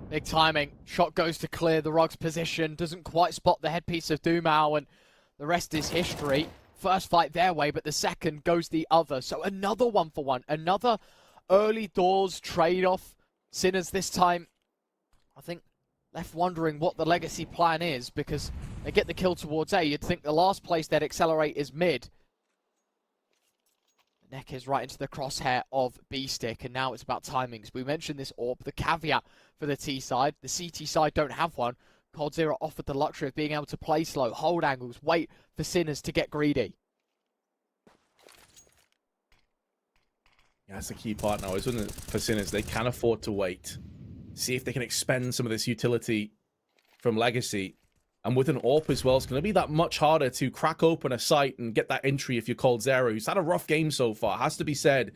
S11: Big timing. Shot goes to clear the Rug's position, doesn't quite spot the headpiece of Dumao, and the rest is history. First fight their way, but the second goes the other. So another 1-for-1, another early doors trade-off. Sinners this time, I think, left wondering what the Legacy plan is, because they get the kill towards A. You'd think the last place they'd accelerate is mid. The neck is right into the crosshair of B-Stick, and now it's about timings. We mentioned this AWP, the caveat for the T side. The CT side don't have one. coldzera offered the luxury of being able to play slow, hold angles, wait for Sinners to get greedy.
S12: Yeah, that's the key part now, isn't it, for Sinners? They can afford to wait. See if they can expend some of this utility from Legacy. And with an AWP as well, it's going to be that much harder to crack open a site and get that entry if you're coldzera, who's had a rough game so far. Has to be said.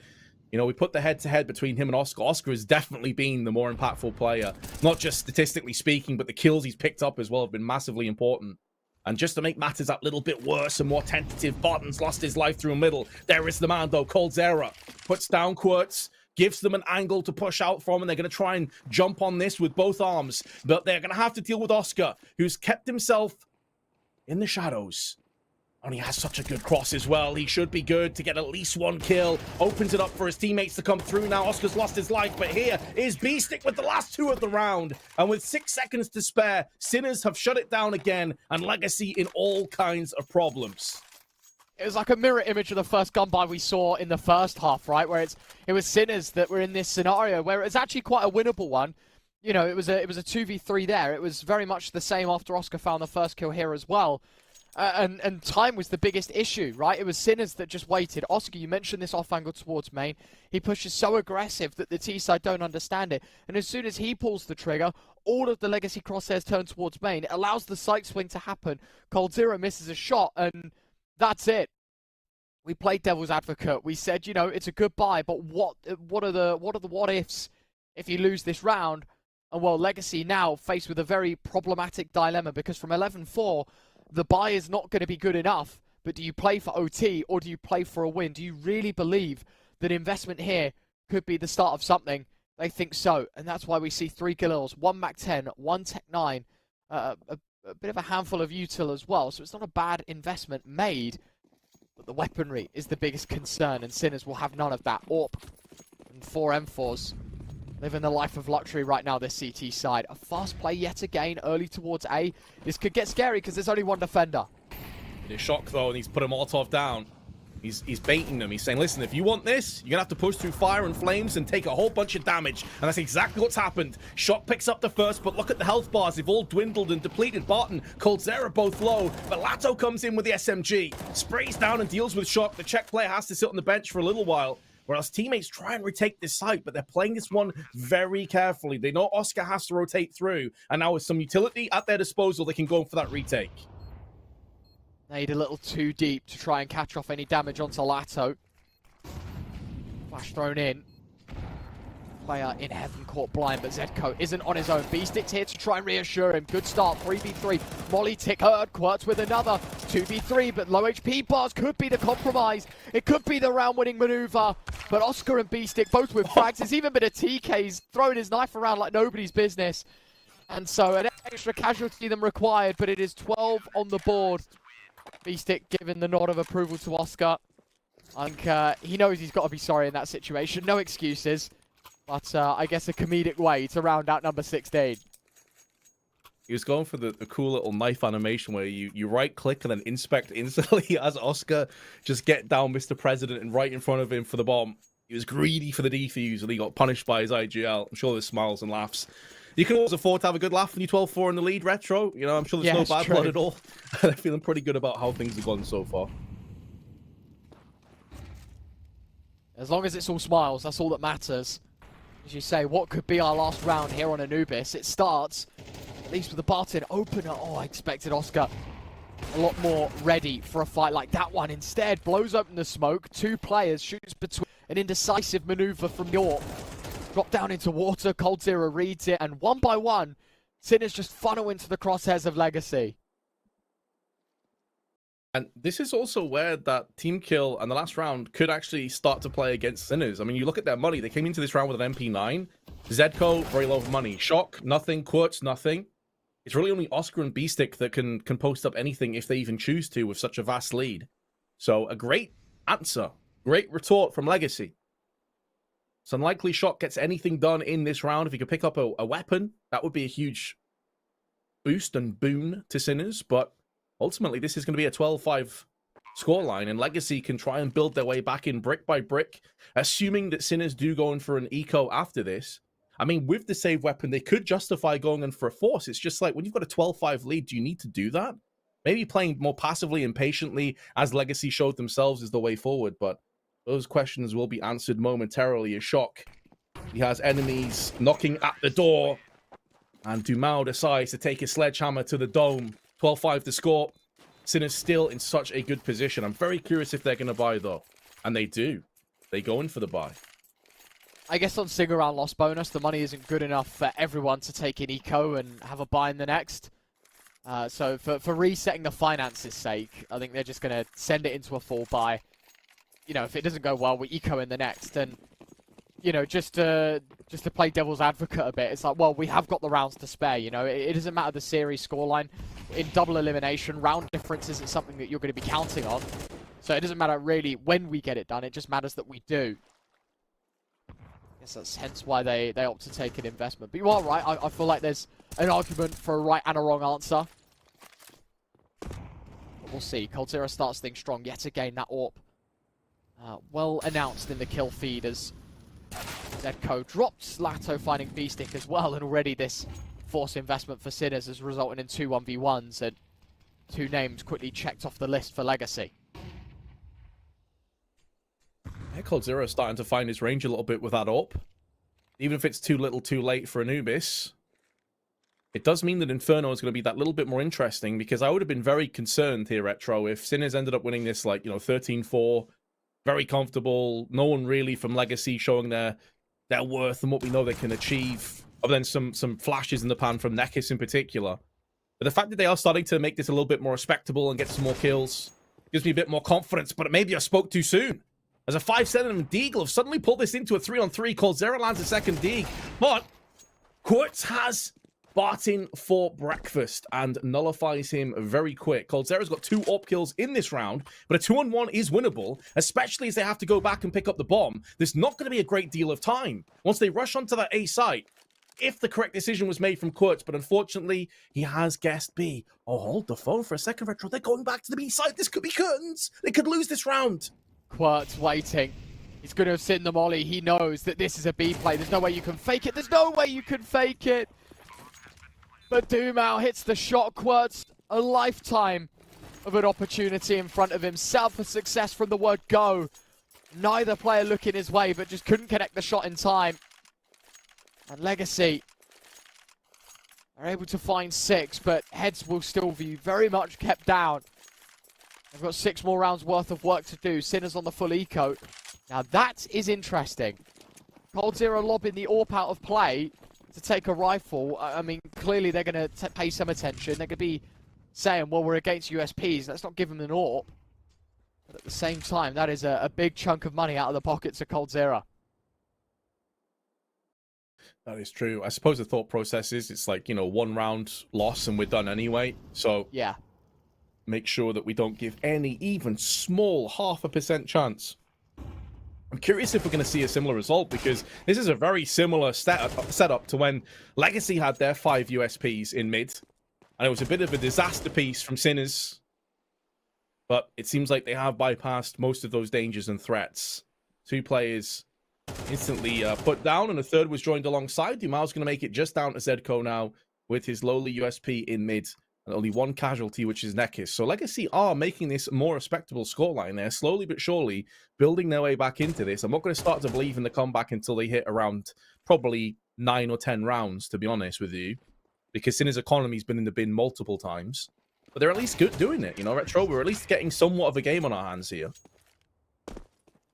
S12: You know, we put the head-to-head between him and Oscar. Oscar has definitely been the more impactful player. Not just statistically speaking, but the kills he's picked up as well have been massively important. And just to make matters that little bit worse and more tentative, Barton's lost his life through middle. There is the man, though. Coldzera puts down Quirtz, gives them an angle to push out from, and they're going to try and jump on this with both arms. But they're going to have to deal with Oscar, who's kept himself in the shadows. And he has such a good cross as well. He should be good to get at least one kill. Opens it up for his teammates to come through now. Oscar's lost his life, but here is Beestick with the last 2 of the round. And with 6 seconds to spare, Sinners have shut it down again, and Legacy in all kinds of problems.
S11: It was like a mirror image of the first gun buy we saw in the first half, right? Where it was Sinners that were in this scenario, where it was actually quite a winnable one. You know, it was a 2v3 there. It was very much the same after Oscar found the first kill here as well. And time was the biggest issue, right? It was Sinners that just waited. Oscar, you mentioned this off angle towards main. He pushes so aggressive that the T side don't understand it. And as soon as he pulls the trigger, all of the Legacy crosshairs turn towards main. It allows the sight swing to happen. Coldzera misses a shot, and that's it. We played devil's advocate. We said, you know, it's a good buy, but what are the what ifs if you lose this round? And well, Legacy now faced with a very problematic dilemma, because from 11-4, the buy is not going to be good enough. But do you play for OT or do you play for a win? Do you really believe that investment here could be the start of something? They think so, and that's why we see 3 kills, 1 Mac-10, 1 Tech-9, a bit of a handful of util as well. So it's not a bad investment made, but the weaponry is the biggest concern, and Sinners will have none of that. AWP and 4 M4s living the life of luxury right now, this CT side. A fast play yet again, early towards A. This could get scary because there's only 1 defender.
S12: It is Shock, though, and he's put a Molotov down. He's baiting them. He's saying, listen, if you want this, you're going to have to push through fire and flames and take a whole bunch of damage. And that's exactly what's happened. Shock picks up the first, but look at the health bars. They've all dwindled and depleted. Barton, Coldzera both low. But Lato comes in with the SMG. Sprays down and deals with Shock. The Czech player has to sit on the bench for a little while, whereas teammates try and retake this site, but they're playing this one very carefully. They know Oscar has to rotate through, and now with some utility at their disposal, they can go for that retake.
S11: Made a little too deep to try and catch off any damage onto Lato. Flash thrown in. Player in heaven caught blind, but Zedko isn't on his own. Beestick's here to try and reassure him. Good start, 3v3. Molly tick hurt, Quirtz with another 2v3, but low HP bars could be the compromise. It could be the round-winning maneuver, but Oscar and Beestick both with frags. There's even been a TK. He's throwing his knife around like nobody's business. And so an extra casualty than required, but it is 12 on the board. Beestick giving the nod of approval to Oscar. He knows he's got to be sorry in that situation. No excuses. But I guess a comedic way to round out number 16.
S12: He was going for the cool little knife animation where you right-click and then inspect instantly as Oscar just get down Mr. President and right in front of him for the bomb. He was greedy for the defuse and he got punished by his IGL. I'm sure there's smiles and laughs. You can always afford to have a good laugh when you 12-4 in the lead, Retro. You know, I'm sure there's no bad blood at all. They're feeling pretty good about how things have gone so far.
S11: As long as it's all smiles, that's all that matters. As you say, what could be our last round here on Anubis? It starts, at least with the Barton opener. Oh, I expected Oscar a lot more ready for a fight like that one. Instead, blows open the smoke. 2 players, shoots between an indecisive maneuver from York. Drop down into water, Coldzera reads it, and 1 by 1, Sinners just funnel into the crosshairs of Legacy.
S12: And this is also where that team kill and the last round could actually start to play against Sinners. I mean, you look at their money. They came into this round with an MP9. Zedko, very low money. Shock, nothing. Quirtz, nothing. It's really only Oscar and Beestick that can post up anything if they even choose to with such a vast lead. So a great answer. Great retort from Legacy. It's unlikely Shock gets anything done in this round. If he could pick up a weapon, that would be a huge boost and boon to Sinners. But ultimately, this is going to be a 12-5 scoreline, and Legacy can try and build their way back in brick by brick, assuming that Sinners do go in for an eco after this. I mean, with the save weapon, they could justify going in for a force. It's just like, when you've got a 12-5 lead, do you need to do that? Maybe playing more passively and patiently, as Legacy showed themselves, is the way forward, but those questions will be answered momentarily. A Shock, he has enemies knocking at the door, and Dumao decides to take his sledgehammer to the dome. 12-5 to score. Sinners still in such a good position. I'm very curious if they're going to buy, though. And they do. They go in for the buy.
S11: I guess on single round loss bonus, the money isn't good enough for everyone to take an eco and have a buy in the next. So for resetting the finances' sake, I think they're just going to send it into a fall buy. You know, if it doesn't go well, we eco in the next, and you know, just to play devil's advocate a bit, it's like, well, we have got the rounds to spare. You know, it doesn't matter the series scoreline. In double elimination, round difference isn't something that you're going to be counting on. So it doesn't matter really when we get it done. It just matters that we do. I guess that's hence why they opt to take an investment. But you are right. I feel like there's an argument for a right and a wrong answer. But we'll see. coldzera starts things strong. Yet again, that AWP well announced in the kill feed as Zedco dropped Lato, finding B-Stick as well. And already this force investment for Sinners has resulted in 2 1v1s. And 2 names quickly checked off the list for Legacy.
S12: Yeah, coldzera is starting to find his range a little bit with that AWP. Even if it's too little too late for Anubis, it does mean that Inferno is going to be that little bit more interesting, because I would have been very concerned here, Retro, if Sinners ended up winning this, like, you know, 13-4, very comfortable, no one really from Legacy showing their worth and what we know they can achieve, other than some flashes in the pan from Nekis in particular. But the fact that they are starting to make this a little bit more respectable and get some more kills gives me a bit more confidence, but maybe I spoke too soon. As a 5-7 Deagle have suddenly pulled this into a 3-on-3. coldzera lands a second Deag, but Quartz has Barton for breakfast and nullifies him very quick. coldzera's got 2 AWP kills in this round, but a 2-on-1 is winnable, especially as they have to go back and pick up the bomb. There's not going to be a great deal of time once they rush onto that A site, if the correct decision was made from Quartz, but unfortunately, he has guessed B. Oh, hold the phone for a second, Retro. They're going back to the B site. This could be curtains. They could lose this round.
S11: Quartz waiting. He's going to have seen the molly. He knows that this is a B play. There's no way you can fake it. There's no way you can fake it. But Dumao hits the shot. Quartz, a lifetime of an opportunity in front of himself for success from the word go. Neither player looking his way, but just couldn't connect the shot in time. And Legacy are able to find 6, but heads will still be very much kept down. They've got 6 more rounds worth of work to do. Sinners on the full eco. Now that is interesting. coldzera lobbing the AWP out of play to take a rifle. I mean, clearly they're going to pay some attention. They're going to be saying, well, we're against USPs. Let's not give them an AWP. But at the same time, that is a big chunk of money out of the pockets of coldzera.
S12: That is true. I suppose the thought process is it's like, you know, 1 round loss and we're done anyway. So
S11: yeah,
S12: make sure that we don't give any even small 0.5% chance. I'm curious if we're going to see a similar result, because this is a very similar setup to when Legacy had their 5 USPs in mid. And it was a bit of a disaster piece from Sinners. But it seems like they have bypassed most of those dangers and threats. 2 players instantly put down, and a third was joined alongside. Dumao's going to make it just down to Zedco now with his lowly USP in mid. And only 1 casualty, which is Nekis. So Legacy are making this more respectable scoreline. They're slowly but surely building their way back into this. I'm not going to start to believe in the comeback until they hit around probably 9 or 10 rounds, to be honest with you. Because Sinner's economy's been in the bin multiple times. But they're at least good doing it, you know, Retro. We're at least getting somewhat of a game on our hands here.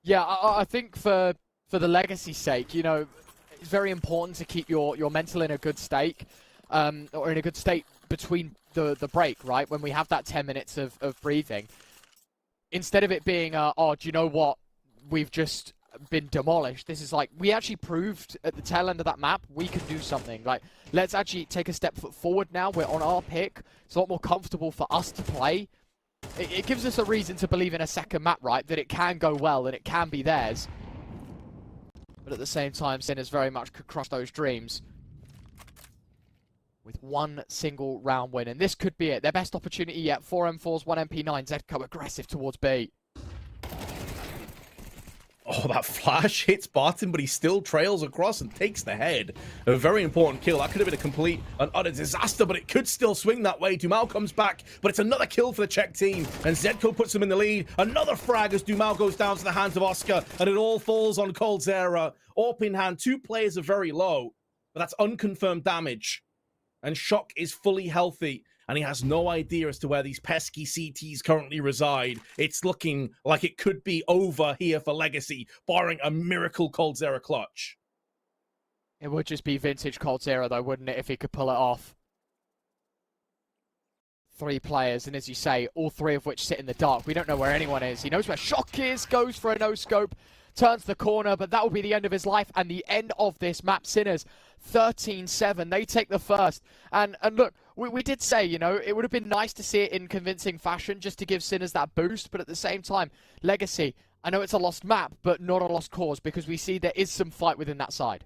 S11: Yeah, I think for the Legacy sake, you know, it's very important to keep your mental in a good state. Or in a good state between the break, right? When we have that 10 minutes of breathing. Instead of it being, oh, do you know what? We've just been demolished. This is like, we actually proved at the tail end of that map, we can do something. Like, let's actually take a step forward now. We're on our pick. It's a lot more comfortable for us to play. It gives us a reason to believe in a second map, right? That it can go well and it can be theirs. But at the same time, Sinners very much could crush those dreams with 1 single round win. And this could be it. Their best opportunity yet. 4 M4s, 1 MP9. Zedco aggressive towards B.
S12: Oh, that flash hits Barton, but he still trails across and takes the head. A very important kill. That could have been a complete and utter disaster, but it could still swing that way. Dumao comes back, but it's another kill for the Czech team. And Zedco puts him in the lead. Another frag as Dumao goes down to the hands of Oscar, and it all falls on coldzera. AWP in hand. 2 players are very low, but that's unconfirmed damage. And Shock is fully healthy, and he has no idea as to where these pesky CTs currently reside. It's looking like it could be over here for Legacy, barring a miracle coldzera clutch.
S11: It would just be vintage coldzera, though, wouldn't it, if he could pull it off? three players, and as you say, all three of which sit in the dark. We don't know where anyone is. He knows where Shock is, goes for a no-scope, turns the corner, but that will be the end of his life and the end of this map. Sinners, 13-7. They take the first. And look, we did say, you know, it would have been nice to see it in convincing fashion just to give Sinners that boost, but at the same time, Legacy, I know it's a lost map, but not a lost cause, because we see there is some fight within that side.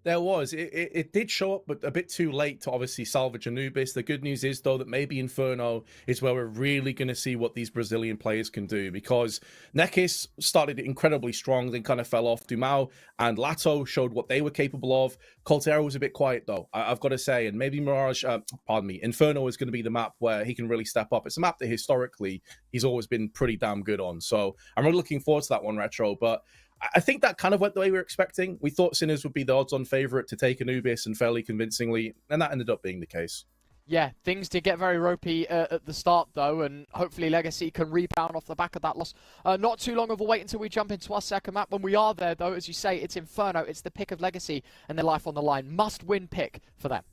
S12: There was. It did show up, but a bit too late to obviously salvage Anubis. The good news is, though, that maybe Inferno is where we're really going to see what these Brazilian players can do, because Nekis started incredibly strong, then kind of fell off. Dumao and Lato showed what they were capable of. Coltero was a bit quiet, though, I've got to say, and maybe Inferno is going to be the map where he can really step up. It's a map that historically he's always been pretty damn good on, so I'm really looking forward to that one, Retro, but I think that kind of went the way we were expecting. We thought Sinners would be the odds-on favourite to take Anubis, and fairly convincingly, and that ended up being the case.
S11: Yeah, things did get very ropey at the start, though, and hopefully Legacy can rebound off the back of that loss. Not too long of a wait until we jump into our second map. When we are there, though, as you say, it's Inferno. It's the pick of Legacy and their life on the line. Must-win pick for them.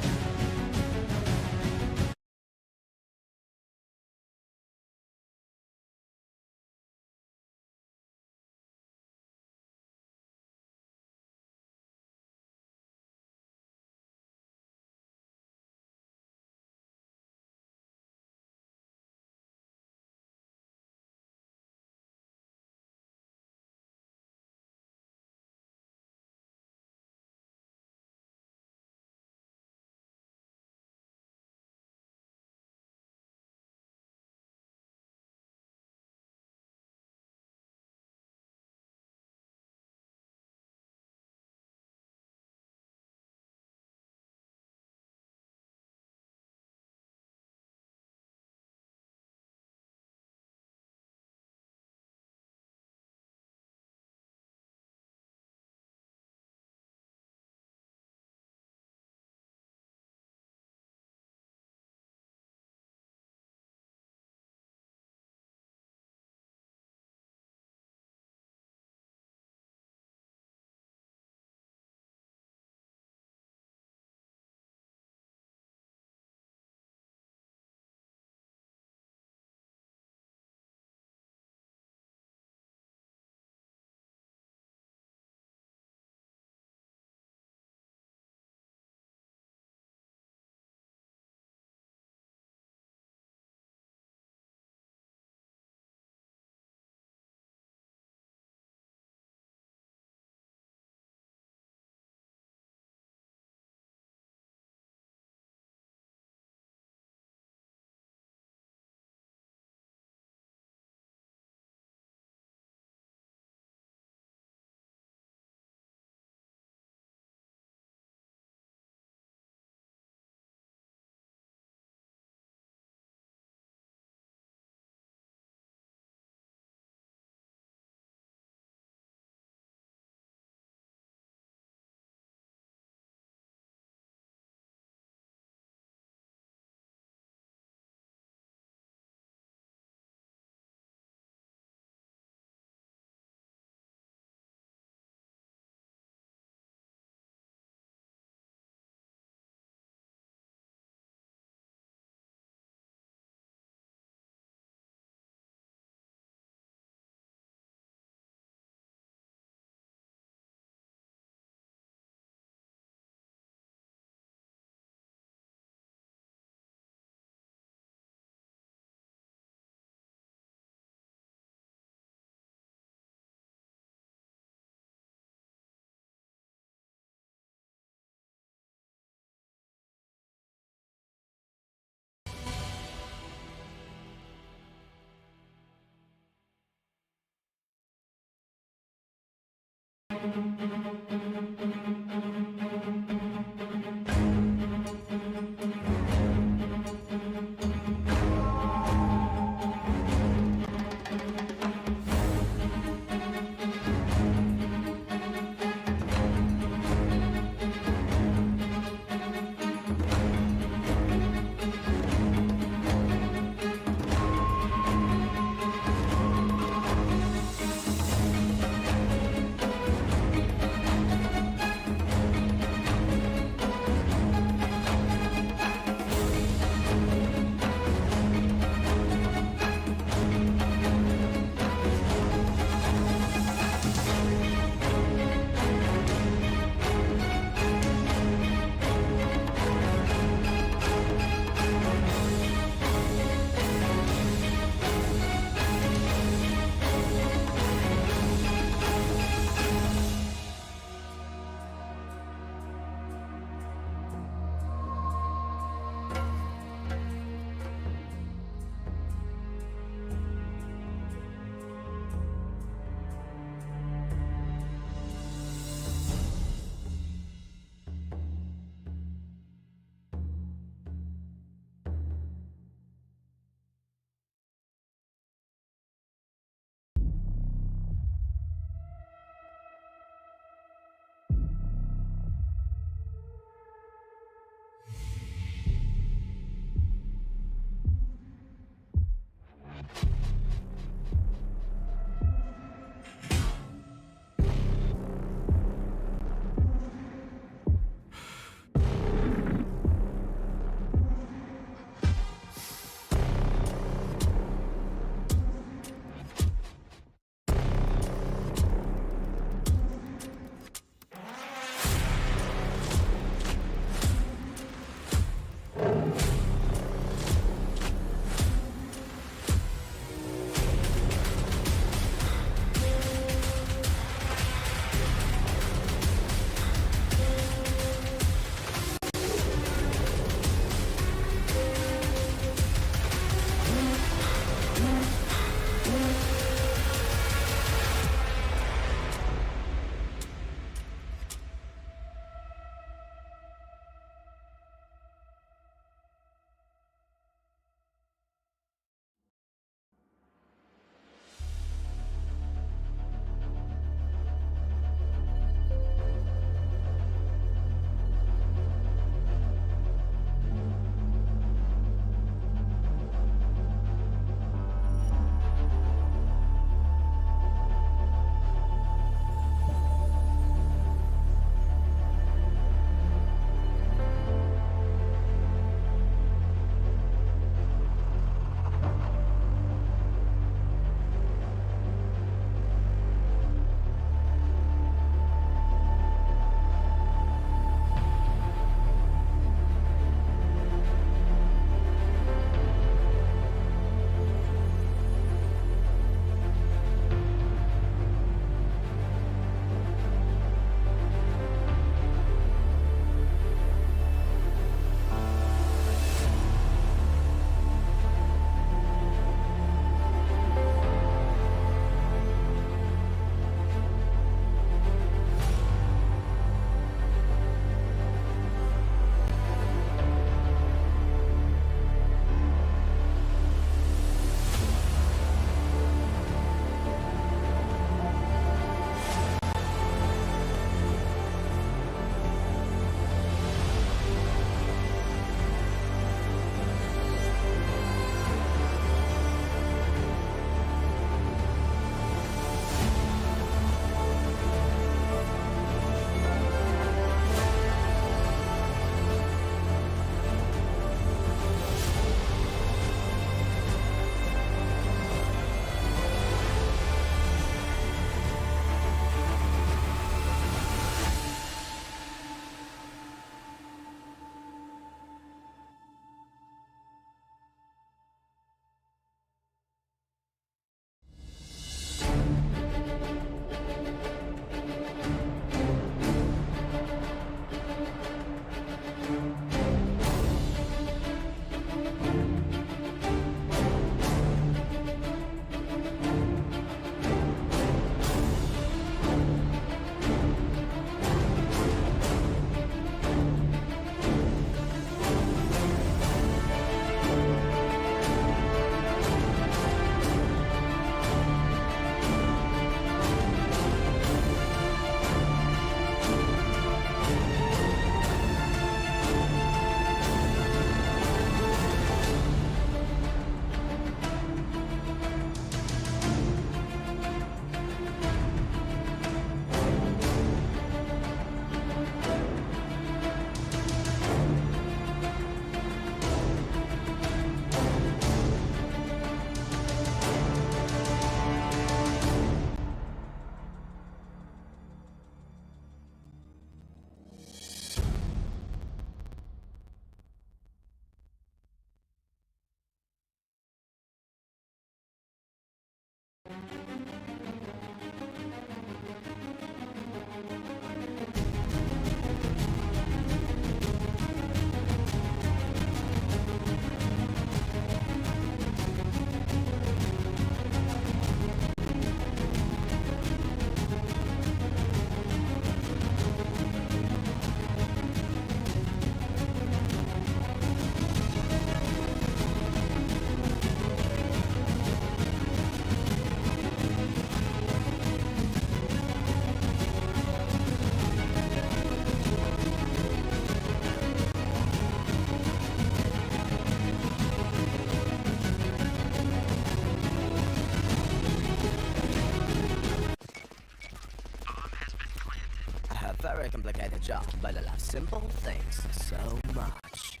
S1: job, but I love simple things so much.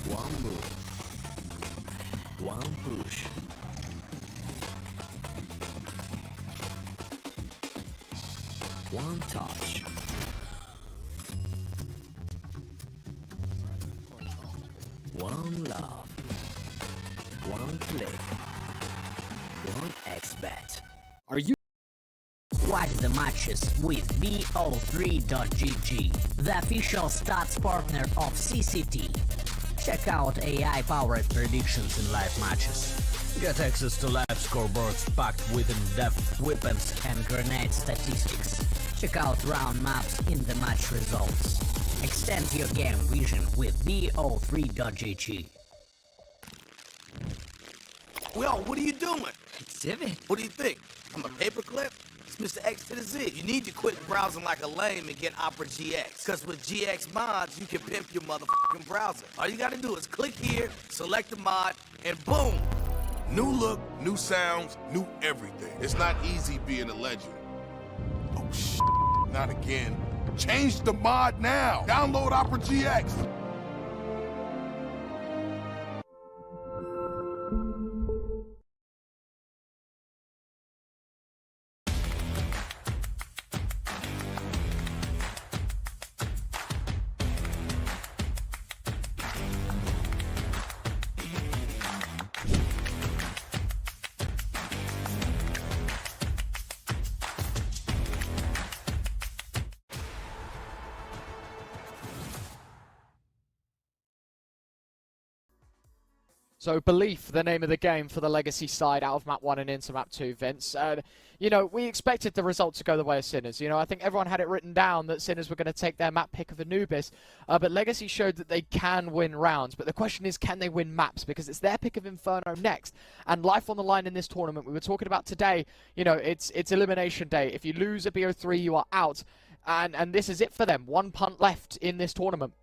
S1: One move. One push. One touch. One love. One click. One XBet.
S2: Are you
S3: Watch the matches with bo3.gg, the official stats partner of CCT. Check out AI-powered predictions in live matches. Get access to live scoreboards packed with in-depth weapons and grenade statistics. Check out round maps in the match results. Extend your game vision with bo3.gg.
S4: Well, what are you doing?
S8: Exhibit.
S4: What do you think? I'm a paperclip? It's Mr. X to the Z. You need to quit browsing like a lame and get Opera GX. Because with GX mods, you can pimp your motherfucking browser. All you gotta do is click here, select the mod, and boom!
S13: New look, new sounds, new everything. It's not easy being a legend. Oh, not again. Change the mod now. Download Opera GX.
S11: So Belief, the name of the game for the Legacy side out of Map 1 and into Map 2, Vince. You know, we expected the result to go the way of Sinners. You know, I think everyone had it written down that Sinners were going to take their map pick of Anubis, but Legacy showed that they can win rounds. But the question is, can they win maps? Because it's their pick of Inferno next, and life on the line in this tournament. We were talking about today, you know, it's elimination day. If you lose a BO3, you are out, and this is it for them. One punt left in this tournament.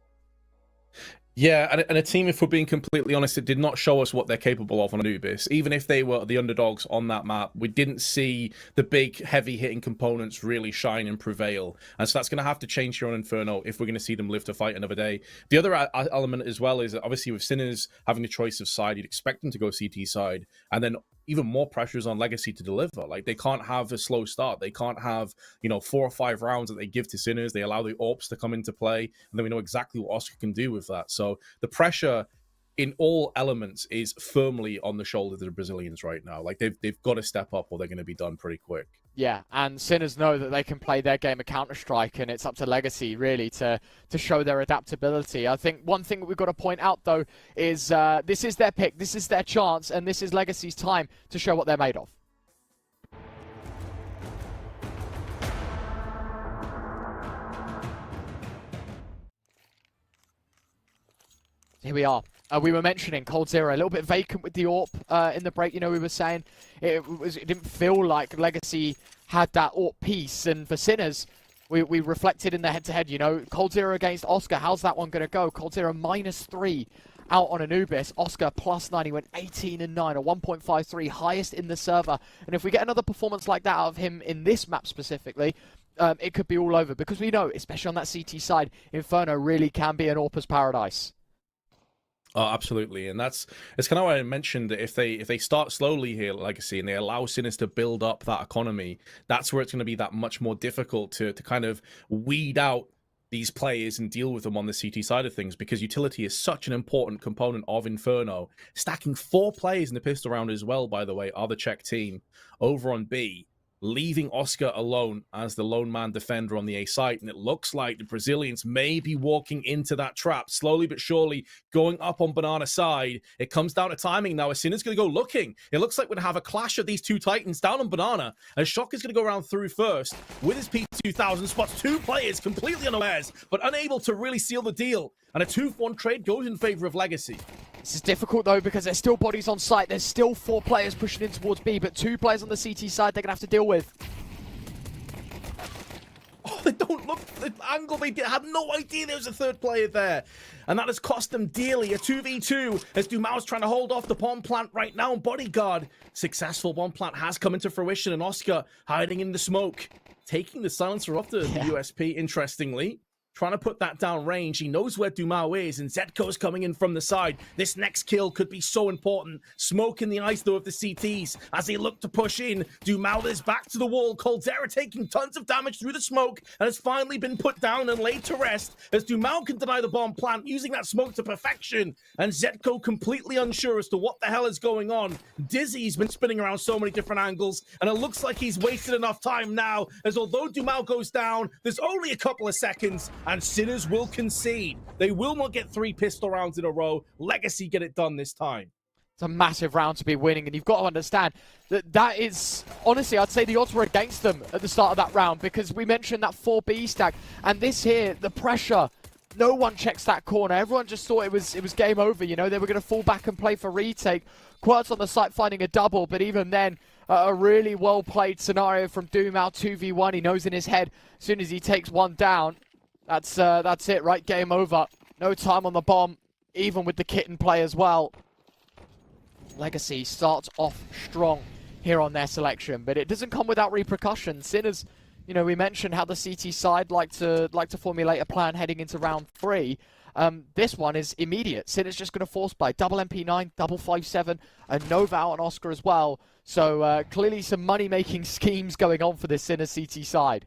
S12: Yeah, and a team, if we're being completely honest, it did not show us what they're capable of on Anubis. Even if they were the underdogs on that map, we didn't see the big, heavy-hitting components really shine and prevail. And so that's going to have to change here on Inferno if we're going to see them live to fight another day. The other element as well is that obviously with Sinners having the choice of side, you'd expect them to go CT side. And then even more pressures on Legacy to deliver. Like, they can't have a slow start. They can't have, you know, 4 or 5 rounds that they give to Sinners. They allow the AWPs to come into play, and then we know exactly what Oscar can do with that. So the pressure in all elements is firmly on the shoulders of the Brazilians right now. Like, they've got to step up or they're going to be done pretty quick.
S11: Yeah, and Sinners know that they can play their game of Counter-Strike, and it's up to Legacy, really, to show their adaptability. I think one thing that we've got to point out, though, is this is their pick, this is their chance, and this is Legacy's time to show what they're made of. Here we are. We were mentioning Cold Zero, a little bit vacant with the AWP in the break. You know, we were saying it didn't feel like Legacy had that AWP piece. And for Sinners, we reflected in the head-to-head, you know, Cold Zero against Oscar. How's that one going to go? Cold Zero -3 out on Anubis. Oscar +9. He went 18 and 9, a 1.53, highest in the server. And if we get another performance like that out of him in this map specifically, it could be all over. Because we know, especially on that CT side, Inferno really can be an AWPer's paradise.
S12: Oh, absolutely, and it's kind of why I mentioned that if they start slowly here, Legacy, and they allow Sinners to build up that economy, that's where it's going to be that much more difficult to kind of weed out these players and deal with them on the CT side of things, because utility is such an important component of Inferno. Stacking 4 players in the pistol round as well, by the way, are the Czech team over on B, leaving Oscar alone as the lone man defender on the A site. And it looks like the Brazilians may be walking into that trap, slowly but surely going up on Banana side. It comes down to timing now. As Sinner's going to go looking. It looks like we're going to have a clash of these 2 Titans down on Banana. As Shock is going to go around through first with his P2000, spots 2 players completely unawares, but unable to really seal the deal. And a 2-for-1 trade goes in favor of Legacy.
S11: This is difficult, though, because there's still bodies on site. There's still 4 players pushing in towards B, but 2 players on the CT side they're going to have to deal with.
S12: Oh, they don't look the angle. They had no idea there was a 3rd player there. And that has cost them dearly. A 2v2 as Dumao's trying to hold off the bomb plant right now. Bodyguard. Successful bomb plant has come into fruition, and Oscar hiding in the smoke. taking the silencer off the USP, interestingly. Trying to put that down range. He knows where Dumao is, and Zedko's coming in from the side. This next kill could be so important. Smoke in the eyes, though, of the CTs as they look to push in. Dumao is back to the wall. Coldzera taking tons of damage through the smoke and has finally been put down and laid to rest as Dumao can deny the bomb plant, using that smoke to perfection. And Zedko completely unsure as to what the hell is going on. Dizzy's been spinning around so many different angles, and it looks like he's wasted enough time now, as although Dumao goes down, there's only a couple of seconds, and Sinners will concede. They will not get 3 pistol rounds in a row. Legacy get it done this time.
S11: It's a massive round to be winning, and you've got to understand that is, honestly, I'd say the odds were against them at the start of that round, because we mentioned that 4B stack, and this here, the pressure, no one checks that corner. Everyone just thought it was game over, you know, they were going to fall back and play for retake. Quirt's on the site finding a double, but even then, a really well-played scenario from Dumao, 2v1. He knows in his head, as soon as he takes one down, that's it, right? Game over. No time on the bomb, even with the kit in play as well. Legacy starts off strong here on their selection, but it doesn't come without repercussions. Sinners, you know, we mentioned how the CT side like to formulate a plan heading into round 3. This one is immediate. Sinners just going to force play. Double MP9, double 5-7, and Nova out on Oscar as well. So clearly some money-making schemes going on for this Sinners CT side.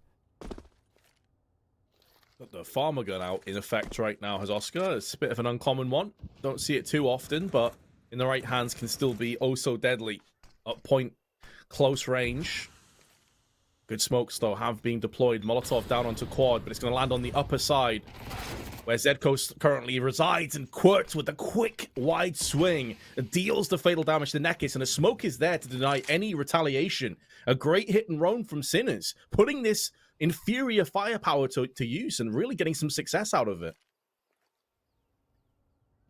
S12: Got the farmer gun out in effect right now has Oscar. It's a bit of an uncommon one. Don't see it too often, but in the right hands can still be oh so deadly. Up point, close range. Good smokes, though, have been deployed. Molotov down onto quad, but it's going to land on the upper side, where Zedko currently resides, and Quirt with a quick, wide swing deals the fatal damage to Nekis, and a smoke is there to deny any retaliation. A great hit and run from Sinners, putting this inferior firepower to use and really getting some success out of it.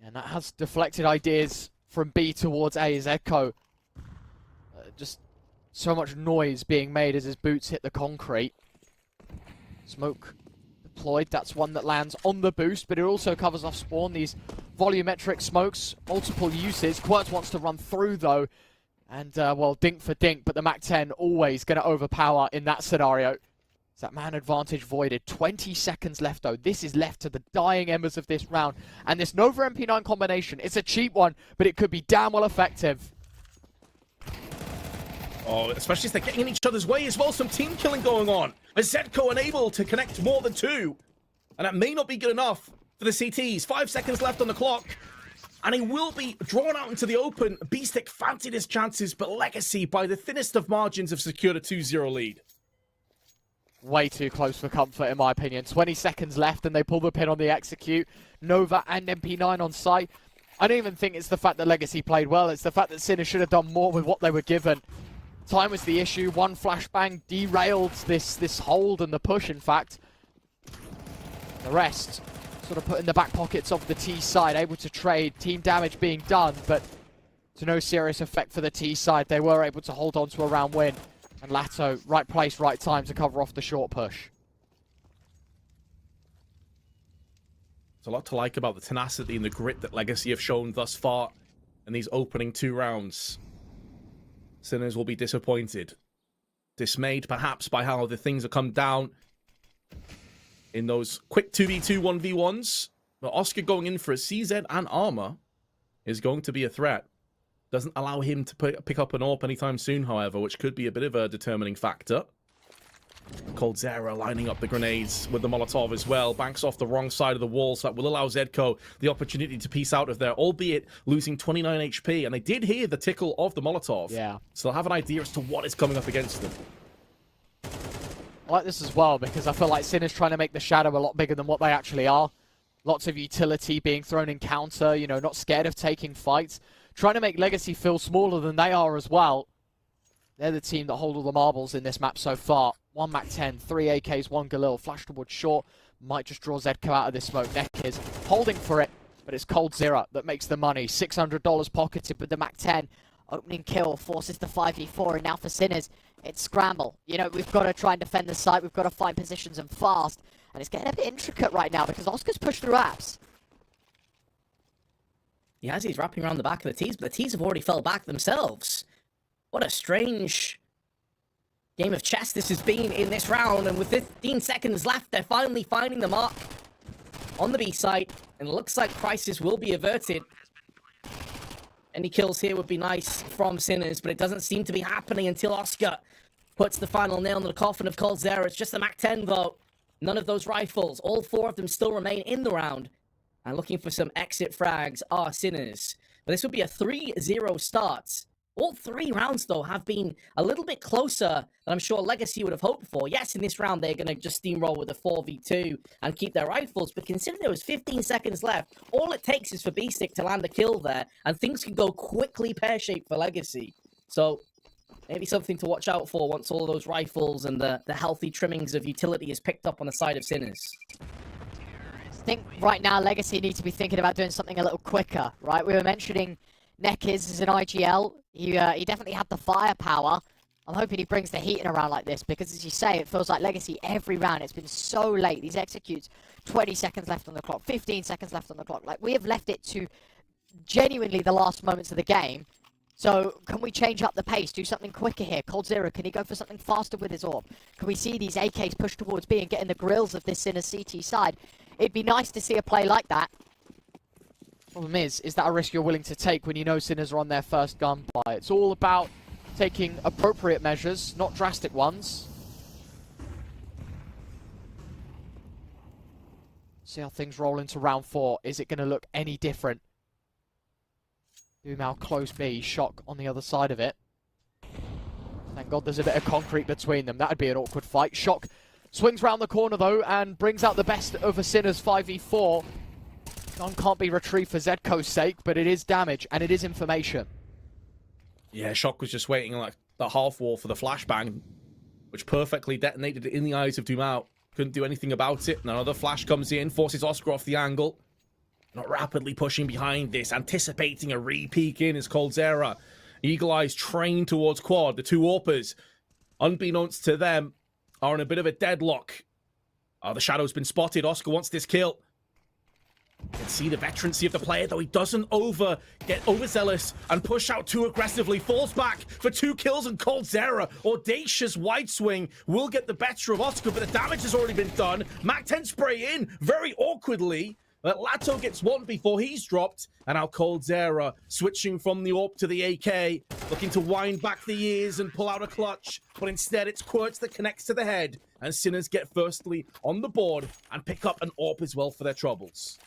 S11: And that has deflected ideas from B towards A as Echo. Just so much noise being made as his boots hit the concrete. Smoke deployed. That's one that lands on the boost, but it also covers off spawn. These volumetric smokes, multiple uses. Quirt wants to run through, though. And, well, dink for dink, but the MAC-10 always going to overpower in that scenario. Is that man advantage voided? 20 seconds left, though. This is left to the dying embers of this round. And this Nova MP9 combination, it's a cheap one, but it could be damn well effective.
S12: Oh, especially as they're getting in each other's way as well. Some team killing going on. As Zedko unable to connect more than 2. And that may not be good enough for the CTs. 5 seconds left on the clock. And he will be drawn out into the open. B-Stick fancied his chances, but Legacy, by the thinnest of margins, have secured a 2-0 lead.
S11: Way too close for comfort, in my opinion. 20 seconds left, and they pull the pin on the execute. Nova and MP9 on site. I don't even think it's the fact that Legacy played well. It's the fact that Sinners should have done more with what they were given. Time was the issue. One flashbang derailed this hold and the push, in fact. The rest sort of put in the back pockets of the T side, able to trade, team damage being done, but to no serious effect for the T side. They were able to hold on to a round win. And Lato, right place, right time to cover off the short push.
S12: There's a lot to like about the tenacity and the grit that Legacy have shown thus far in these opening 2 rounds. Sinners will be disappointed. Dismayed, perhaps, by how the things have come down in those quick 2v2, 1v1s. But Oscar going in for a CZ and armor is going to be a threat. Doesn't allow him to pick up an AWP anytime soon, however, which could be a bit of a determining factor. Coldzera lining up the grenades with the Molotov as well. Banks off the wrong side of the wall, so that will allow Zedko the opportunity to piece out of there, albeit losing 29 HP. And they did hear the tickle of the Molotov.
S11: Yeah.
S12: So they'll have an idea as to what is coming up against them.
S11: I like this as well, because I feel like Sinners trying to make the Shadow a lot bigger than what they actually are. Lots of utility being thrown in counter, you know, not scared of taking fights. Trying to make Legacy feel smaller than they are as well. They're the team that hold all the marbles in this map so far. 1 MAC-10, 3 AKs, 1 Galil. Flash towards short. Might just draw Zedko out of this smoke. Neck is holding for it, but it's Coldzera that makes the money. $600 pocketed with the MAC-10.
S6: Opening kill forces the 5v4, and now for Sinners, it's scramble. You know, we've got to try and defend the site. We've got to find positions and fast. And it's getting a bit intricate right now because Oscar's pushed through apps.
S10: Yeah, as he's wrapping around the back of the T's, but the T's have already fell back themselves. What a strange game of chess this has been in this round, and with 15 seconds left, they're finally finding the mark on the B side, and it looks like crisis will be averted. Any kills here would be nice from Sinners, but it doesn't seem to be happening until Oscar puts the final nail in the coffin of coldzera. It's just the MAC-10 though. None of those rifles. All 4 of them still remain in the round. And looking for some exit frags are Sinners. But this would be a 3-0 start. All 3 rounds, though, have been a little bit closer than I'm sure Legacy would have hoped for. Yes, in this round, they're going to just steamroll with a 4v2 and keep their rifles. But considering there was 15 seconds left, all it takes is for B-Stick to land a kill there. And things can go quickly pear-shaped for Legacy. So maybe something to watch out for once all of those rifles and the healthy trimmings of utility is picked up on the side of Sinners.
S6: I think right now Legacy need to be thinking about doing something a little quicker, right? We were mentioning Nekiz as an IGL. He definitely had the firepower. I'm hoping he brings the heat in a round like this because, as you say, it feels like Legacy every round. It's been so late. These executes, 20 seconds left on the clock, 15 seconds left on the clock. Like, we have left it to genuinely the last moments of the game. So, can we change up the pace, do something quicker here? coldzera, can he go for something faster with his AWP? Can we see these AKs push towards B and get in the grills of this Sinner CT side? It'd be nice to see a play like that.
S11: Problem is that a risk you're willing to take when you know Sinners are on their first gunfire? It's all about taking appropriate measures, not drastic ones. See how things roll into round 4. Is it going to look any different? Doom close B, Shock on the other side of it. Thank God there's a bit of concrete between them. That would be an awkward fight. Shock swings round the corner though and brings out the best of a Sinners 5v4. Gun can't be retrieved for Zedko's sake, but it is damage and it is information.
S12: Yeah, Shock was just waiting like the half wall for the flashbang, which perfectly detonated in the eyes of Dumao. Couldn't do anything about it. Another flash comes in, forces Oscar off the angle. Not rapidly pushing behind this, anticipating a re-peek in is coldzera. Eagle Eyes trained towards quad. The 2 AWPers, unbeknownst to them, are in a bit of a deadlock. The Shadow's been spotted. Oscar wants this kill. You can see the veterancy of the player, though he doesn't get overzealous and push out too aggressively. Falls back for 2 kills, and coldzera, audacious wide swing, will get the better of Oscar, but the damage has already been done. MAC-10 spray in very awkwardly. But Lato gets 1 before he's dropped, and now coldzera switching from the AWP to the AK, looking to wind back the ears and pull out a clutch, but instead it's Quirts that connects to the head, and Sinners get firstly on the board and pick up an AWP as well for their troubles.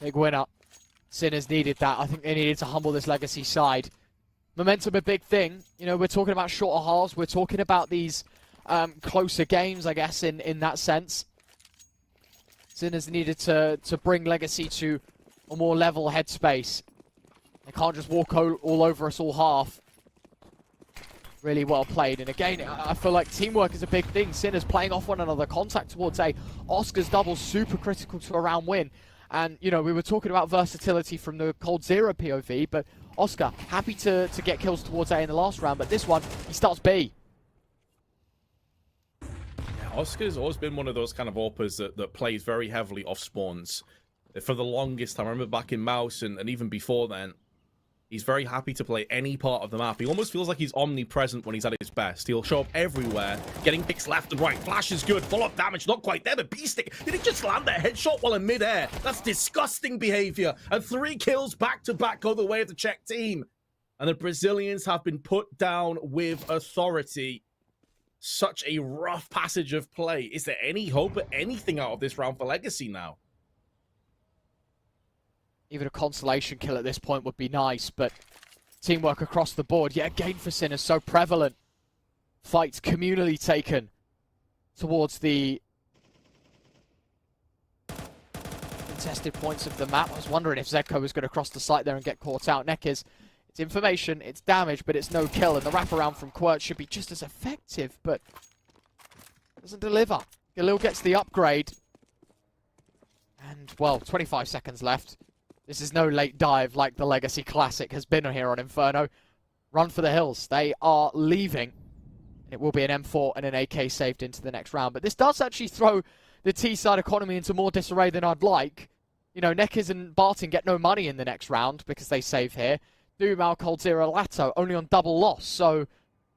S11: Big winner. Sinners needed that. I think they needed to humble this Legacy side. Momentum a big thing. You know, we're talking about shorter halves. We're talking about these closer games, I guess, in that sense. Sinners needed to bring Legacy to a more level headspace. They can't just walk all over us all half. Really well played. And again, I feel like teamwork is a big thing. Sinners playing off one another. Contact towards A. Oscar's double super critical to a round win. And, you know, we were talking about versatility from the coldzera POV, but Oscar, happy to get kills towards A in the last round, but this one, he starts B.
S12: Yeah, Oscar's always been one of those kind of AWPers that plays very heavily off spawns. For the longest time, I remember back in Mouse and even before then, he's very happy to play any part of the map. He almost feels like he's omnipresent when he's at his best. He'll show up everywhere, getting picks left and right. Flash is good, follow-up damage, not quite there, but B-Stick, did he just land that headshot while in mid-air? That's disgusting behavior. And 3 kills back-to-back go the way of the Czech team. And the Brazilians have been put down with authority. Such a rough passage of play. Is there any hope of anything out of this round for Legacy now?
S11: Even a consolation kill at this point would be nice, but teamwork across the board, yet again for Sinners, so prevalent. Fights communally taken towards the contested points of the map. I was wondering if Zedko was going to cross the site there and get caught out. Nekiz, it's information, it's damage, but it's no kill, and the wraparound from Quirts should be just as effective, but doesn't deliver. Galil gets the upgrade, and, well, 25 seconds left. This is no late dive like the Legacy Classic has been here on Inferno. Run for the hills. They are leaving. It will be an M4 and an AK saved into the next round. But this does actually throw the T-side economy into more disarray than I'd like. You know, Nekiz and Barton get no money in the next round because they save here. Dumal, coldzera, Lato, only on double loss. So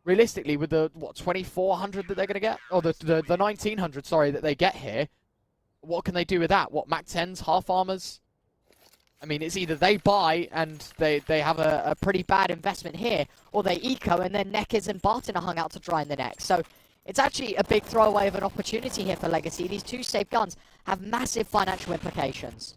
S11: realistically, with the, what, 2,400 that they're going to get? Or the 1,900, sorry, that they get here, what can they do with that? What, Mac 10s, half armors? I mean, it's either they buy and they have a pretty bad investment here, or they eco and then Neckers and Barton are hung out to dry in the neck. So it's actually a big throwaway of an opportunity here for Legacy. These two safe guns have massive financial implications.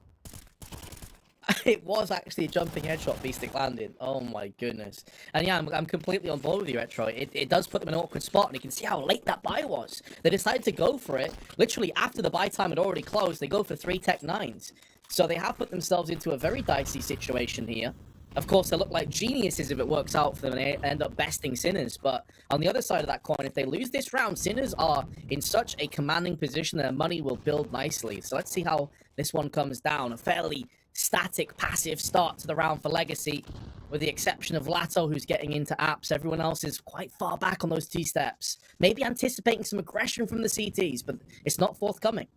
S10: It was actually a jumping headshot Beastic landed. Oh my goodness. And yeah, I'm completely on board with you, Retro. It does put them in an awkward spot, and you can see how late that buy was. They decided to go for it. Literally, after the buy time had already closed, they go for 3 Tech 9s. So they have put themselves into a very dicey situation here. Of course, they look like geniuses if it works out for them and they end up besting Sinners. But on the other side of that coin, if they lose this round, Sinners are in such a commanding position that their money will build nicely. So let's see how this one comes down. A fairly static, passive start to the round for Legacy, with the exception of Lato, who's getting into apps. Everyone else is quite far back on those T-steps. Maybe anticipating some aggression from the CTs, but it's not forthcoming.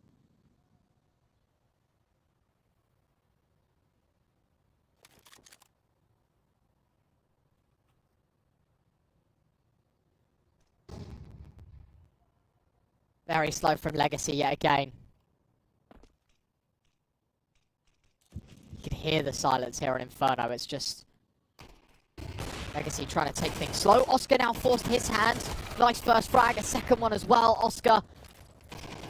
S6: Very slow from Legacy yet again. You can hear the silence here on Inferno. It's just Legacy trying to take things slow. Oscar now forced his hand. Nice first frag, a second one as well. Oscar,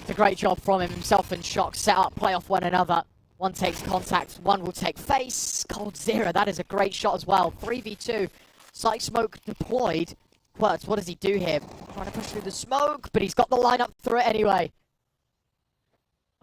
S6: it's a great job from him. Himself and Shock set up, play off one another. One takes contact, one will take face. coldzera, that is a great shot as well. 3v2, sight smoke deployed. Quirts, what does he do here? Trying to push through the smoke, but he's got the lineup through it anyway.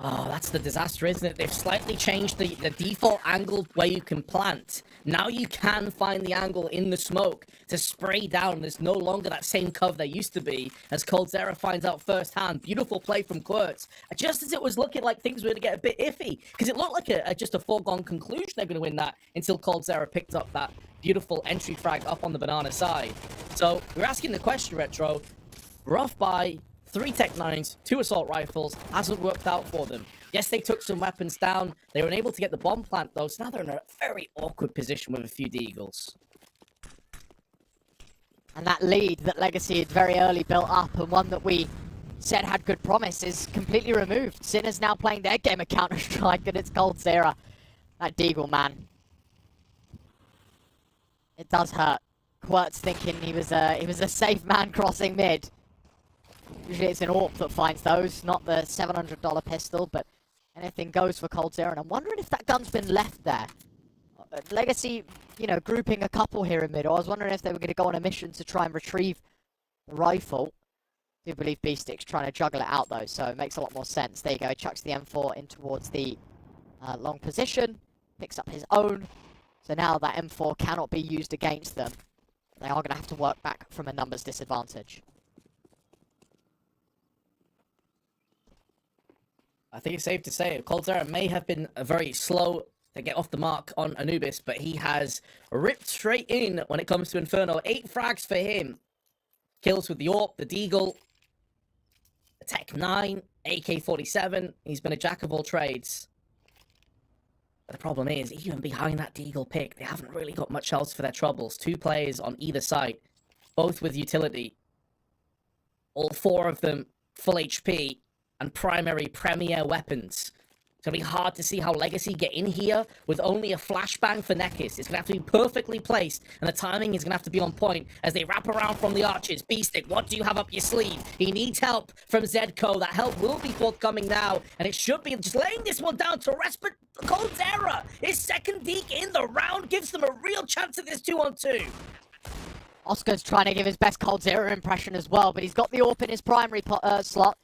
S10: Oh, that's the disaster, isn't it? They've slightly changed the default angle where you can plant. Now you can find the angle in the smoke to spray down. There's no longer that same cover there used to be, as coldzera finds out firsthand. Beautiful play from Quirts. Just as it was looking like things were going to get a bit iffy, because it looked like just a foregone conclusion they're going to win that until coldzera picked up that beautiful entry frag up on the banana side. So we're asking the question, Retro. Rough buy. 3 Tech 9s, 2 assault rifles, hasn't worked out for them. Yes, they took some weapons down. They were unable to get the bomb plant, though, so now they're in a very awkward position with a few Deagles.
S6: And that lead that Legacy had very early built up, and one that we said had good promise, is completely removed. Sinners now playing their game of Counter-Strike, and it's coldzera. That Deagle, man. It does hurt. Quirt's thinking he was a safe man crossing mid. Usually it's an AWP that finds those, not the $700 pistol, but anything goes for coldzera. And I'm wondering if that gun's been left there. Legacy, you know, grouping a couple here in mid. I was wondering if they were going to go on a mission to try and retrieve the rifle. I do believe Beastic's trying to juggle it out, though, so it makes a lot more sense. There you go, chucks the M4 in towards the long position, picks up his own. So now that M4 cannot be used against them. They are going to have to work back from a numbers disadvantage.
S10: I think it's safe to say coldzera may have been very slow to get off the mark on Anubis, but he has ripped straight in when it comes to Inferno. 8 frags for him. Kills with the AWP, the Deagle, the Tech 9, AK-47. He's been a jack of all trades. But the problem is, even behind that Deagle pick, they haven't really got much else for their troubles. 2 players on either side, both with utility. All 4 of them full HP. And primary premier weapons. It's going to be hard to see how Legacy get in here with only a flashbang for Neckis. It's going to have to be perfectly placed, and the timing is going to have to be on point as they wrap around from the arches. Beastic, what do you have up your sleeve? He needs help from Zedco. That help will be forthcoming now, and it should be just laying this one down to rest, but coldzera, his second deke in the round, gives them a real chance at this 2-on-2.
S6: Oscar's trying to give his best coldzera impression as well, but he's got the AWP in his primary slot.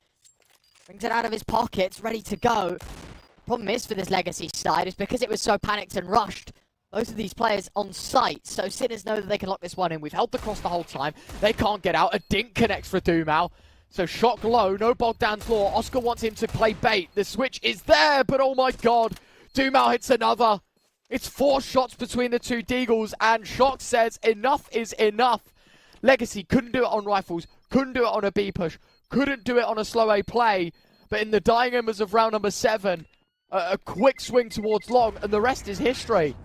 S6: Brings it out of his pockets, ready to go. Problem is for this Legacy side is because it was so panicked and rushed, both of these players on site, so Sinners know that they can lock this one in. We've held the cross the whole time. They can't get out. A dink connects for Dumal. So Shock low, no Bogdan's Law. Oscar wants him to play bait. The switch is there, but oh my god. Dumal hits another. It's 4 shots between the 2 Deagles, and Shock says enough is enough. Legacy couldn't do it on rifles, couldn't do it on a B push, couldn't do it on a slow A play, but in the dying embers of round number 7, a quick swing towards long, and the rest is history.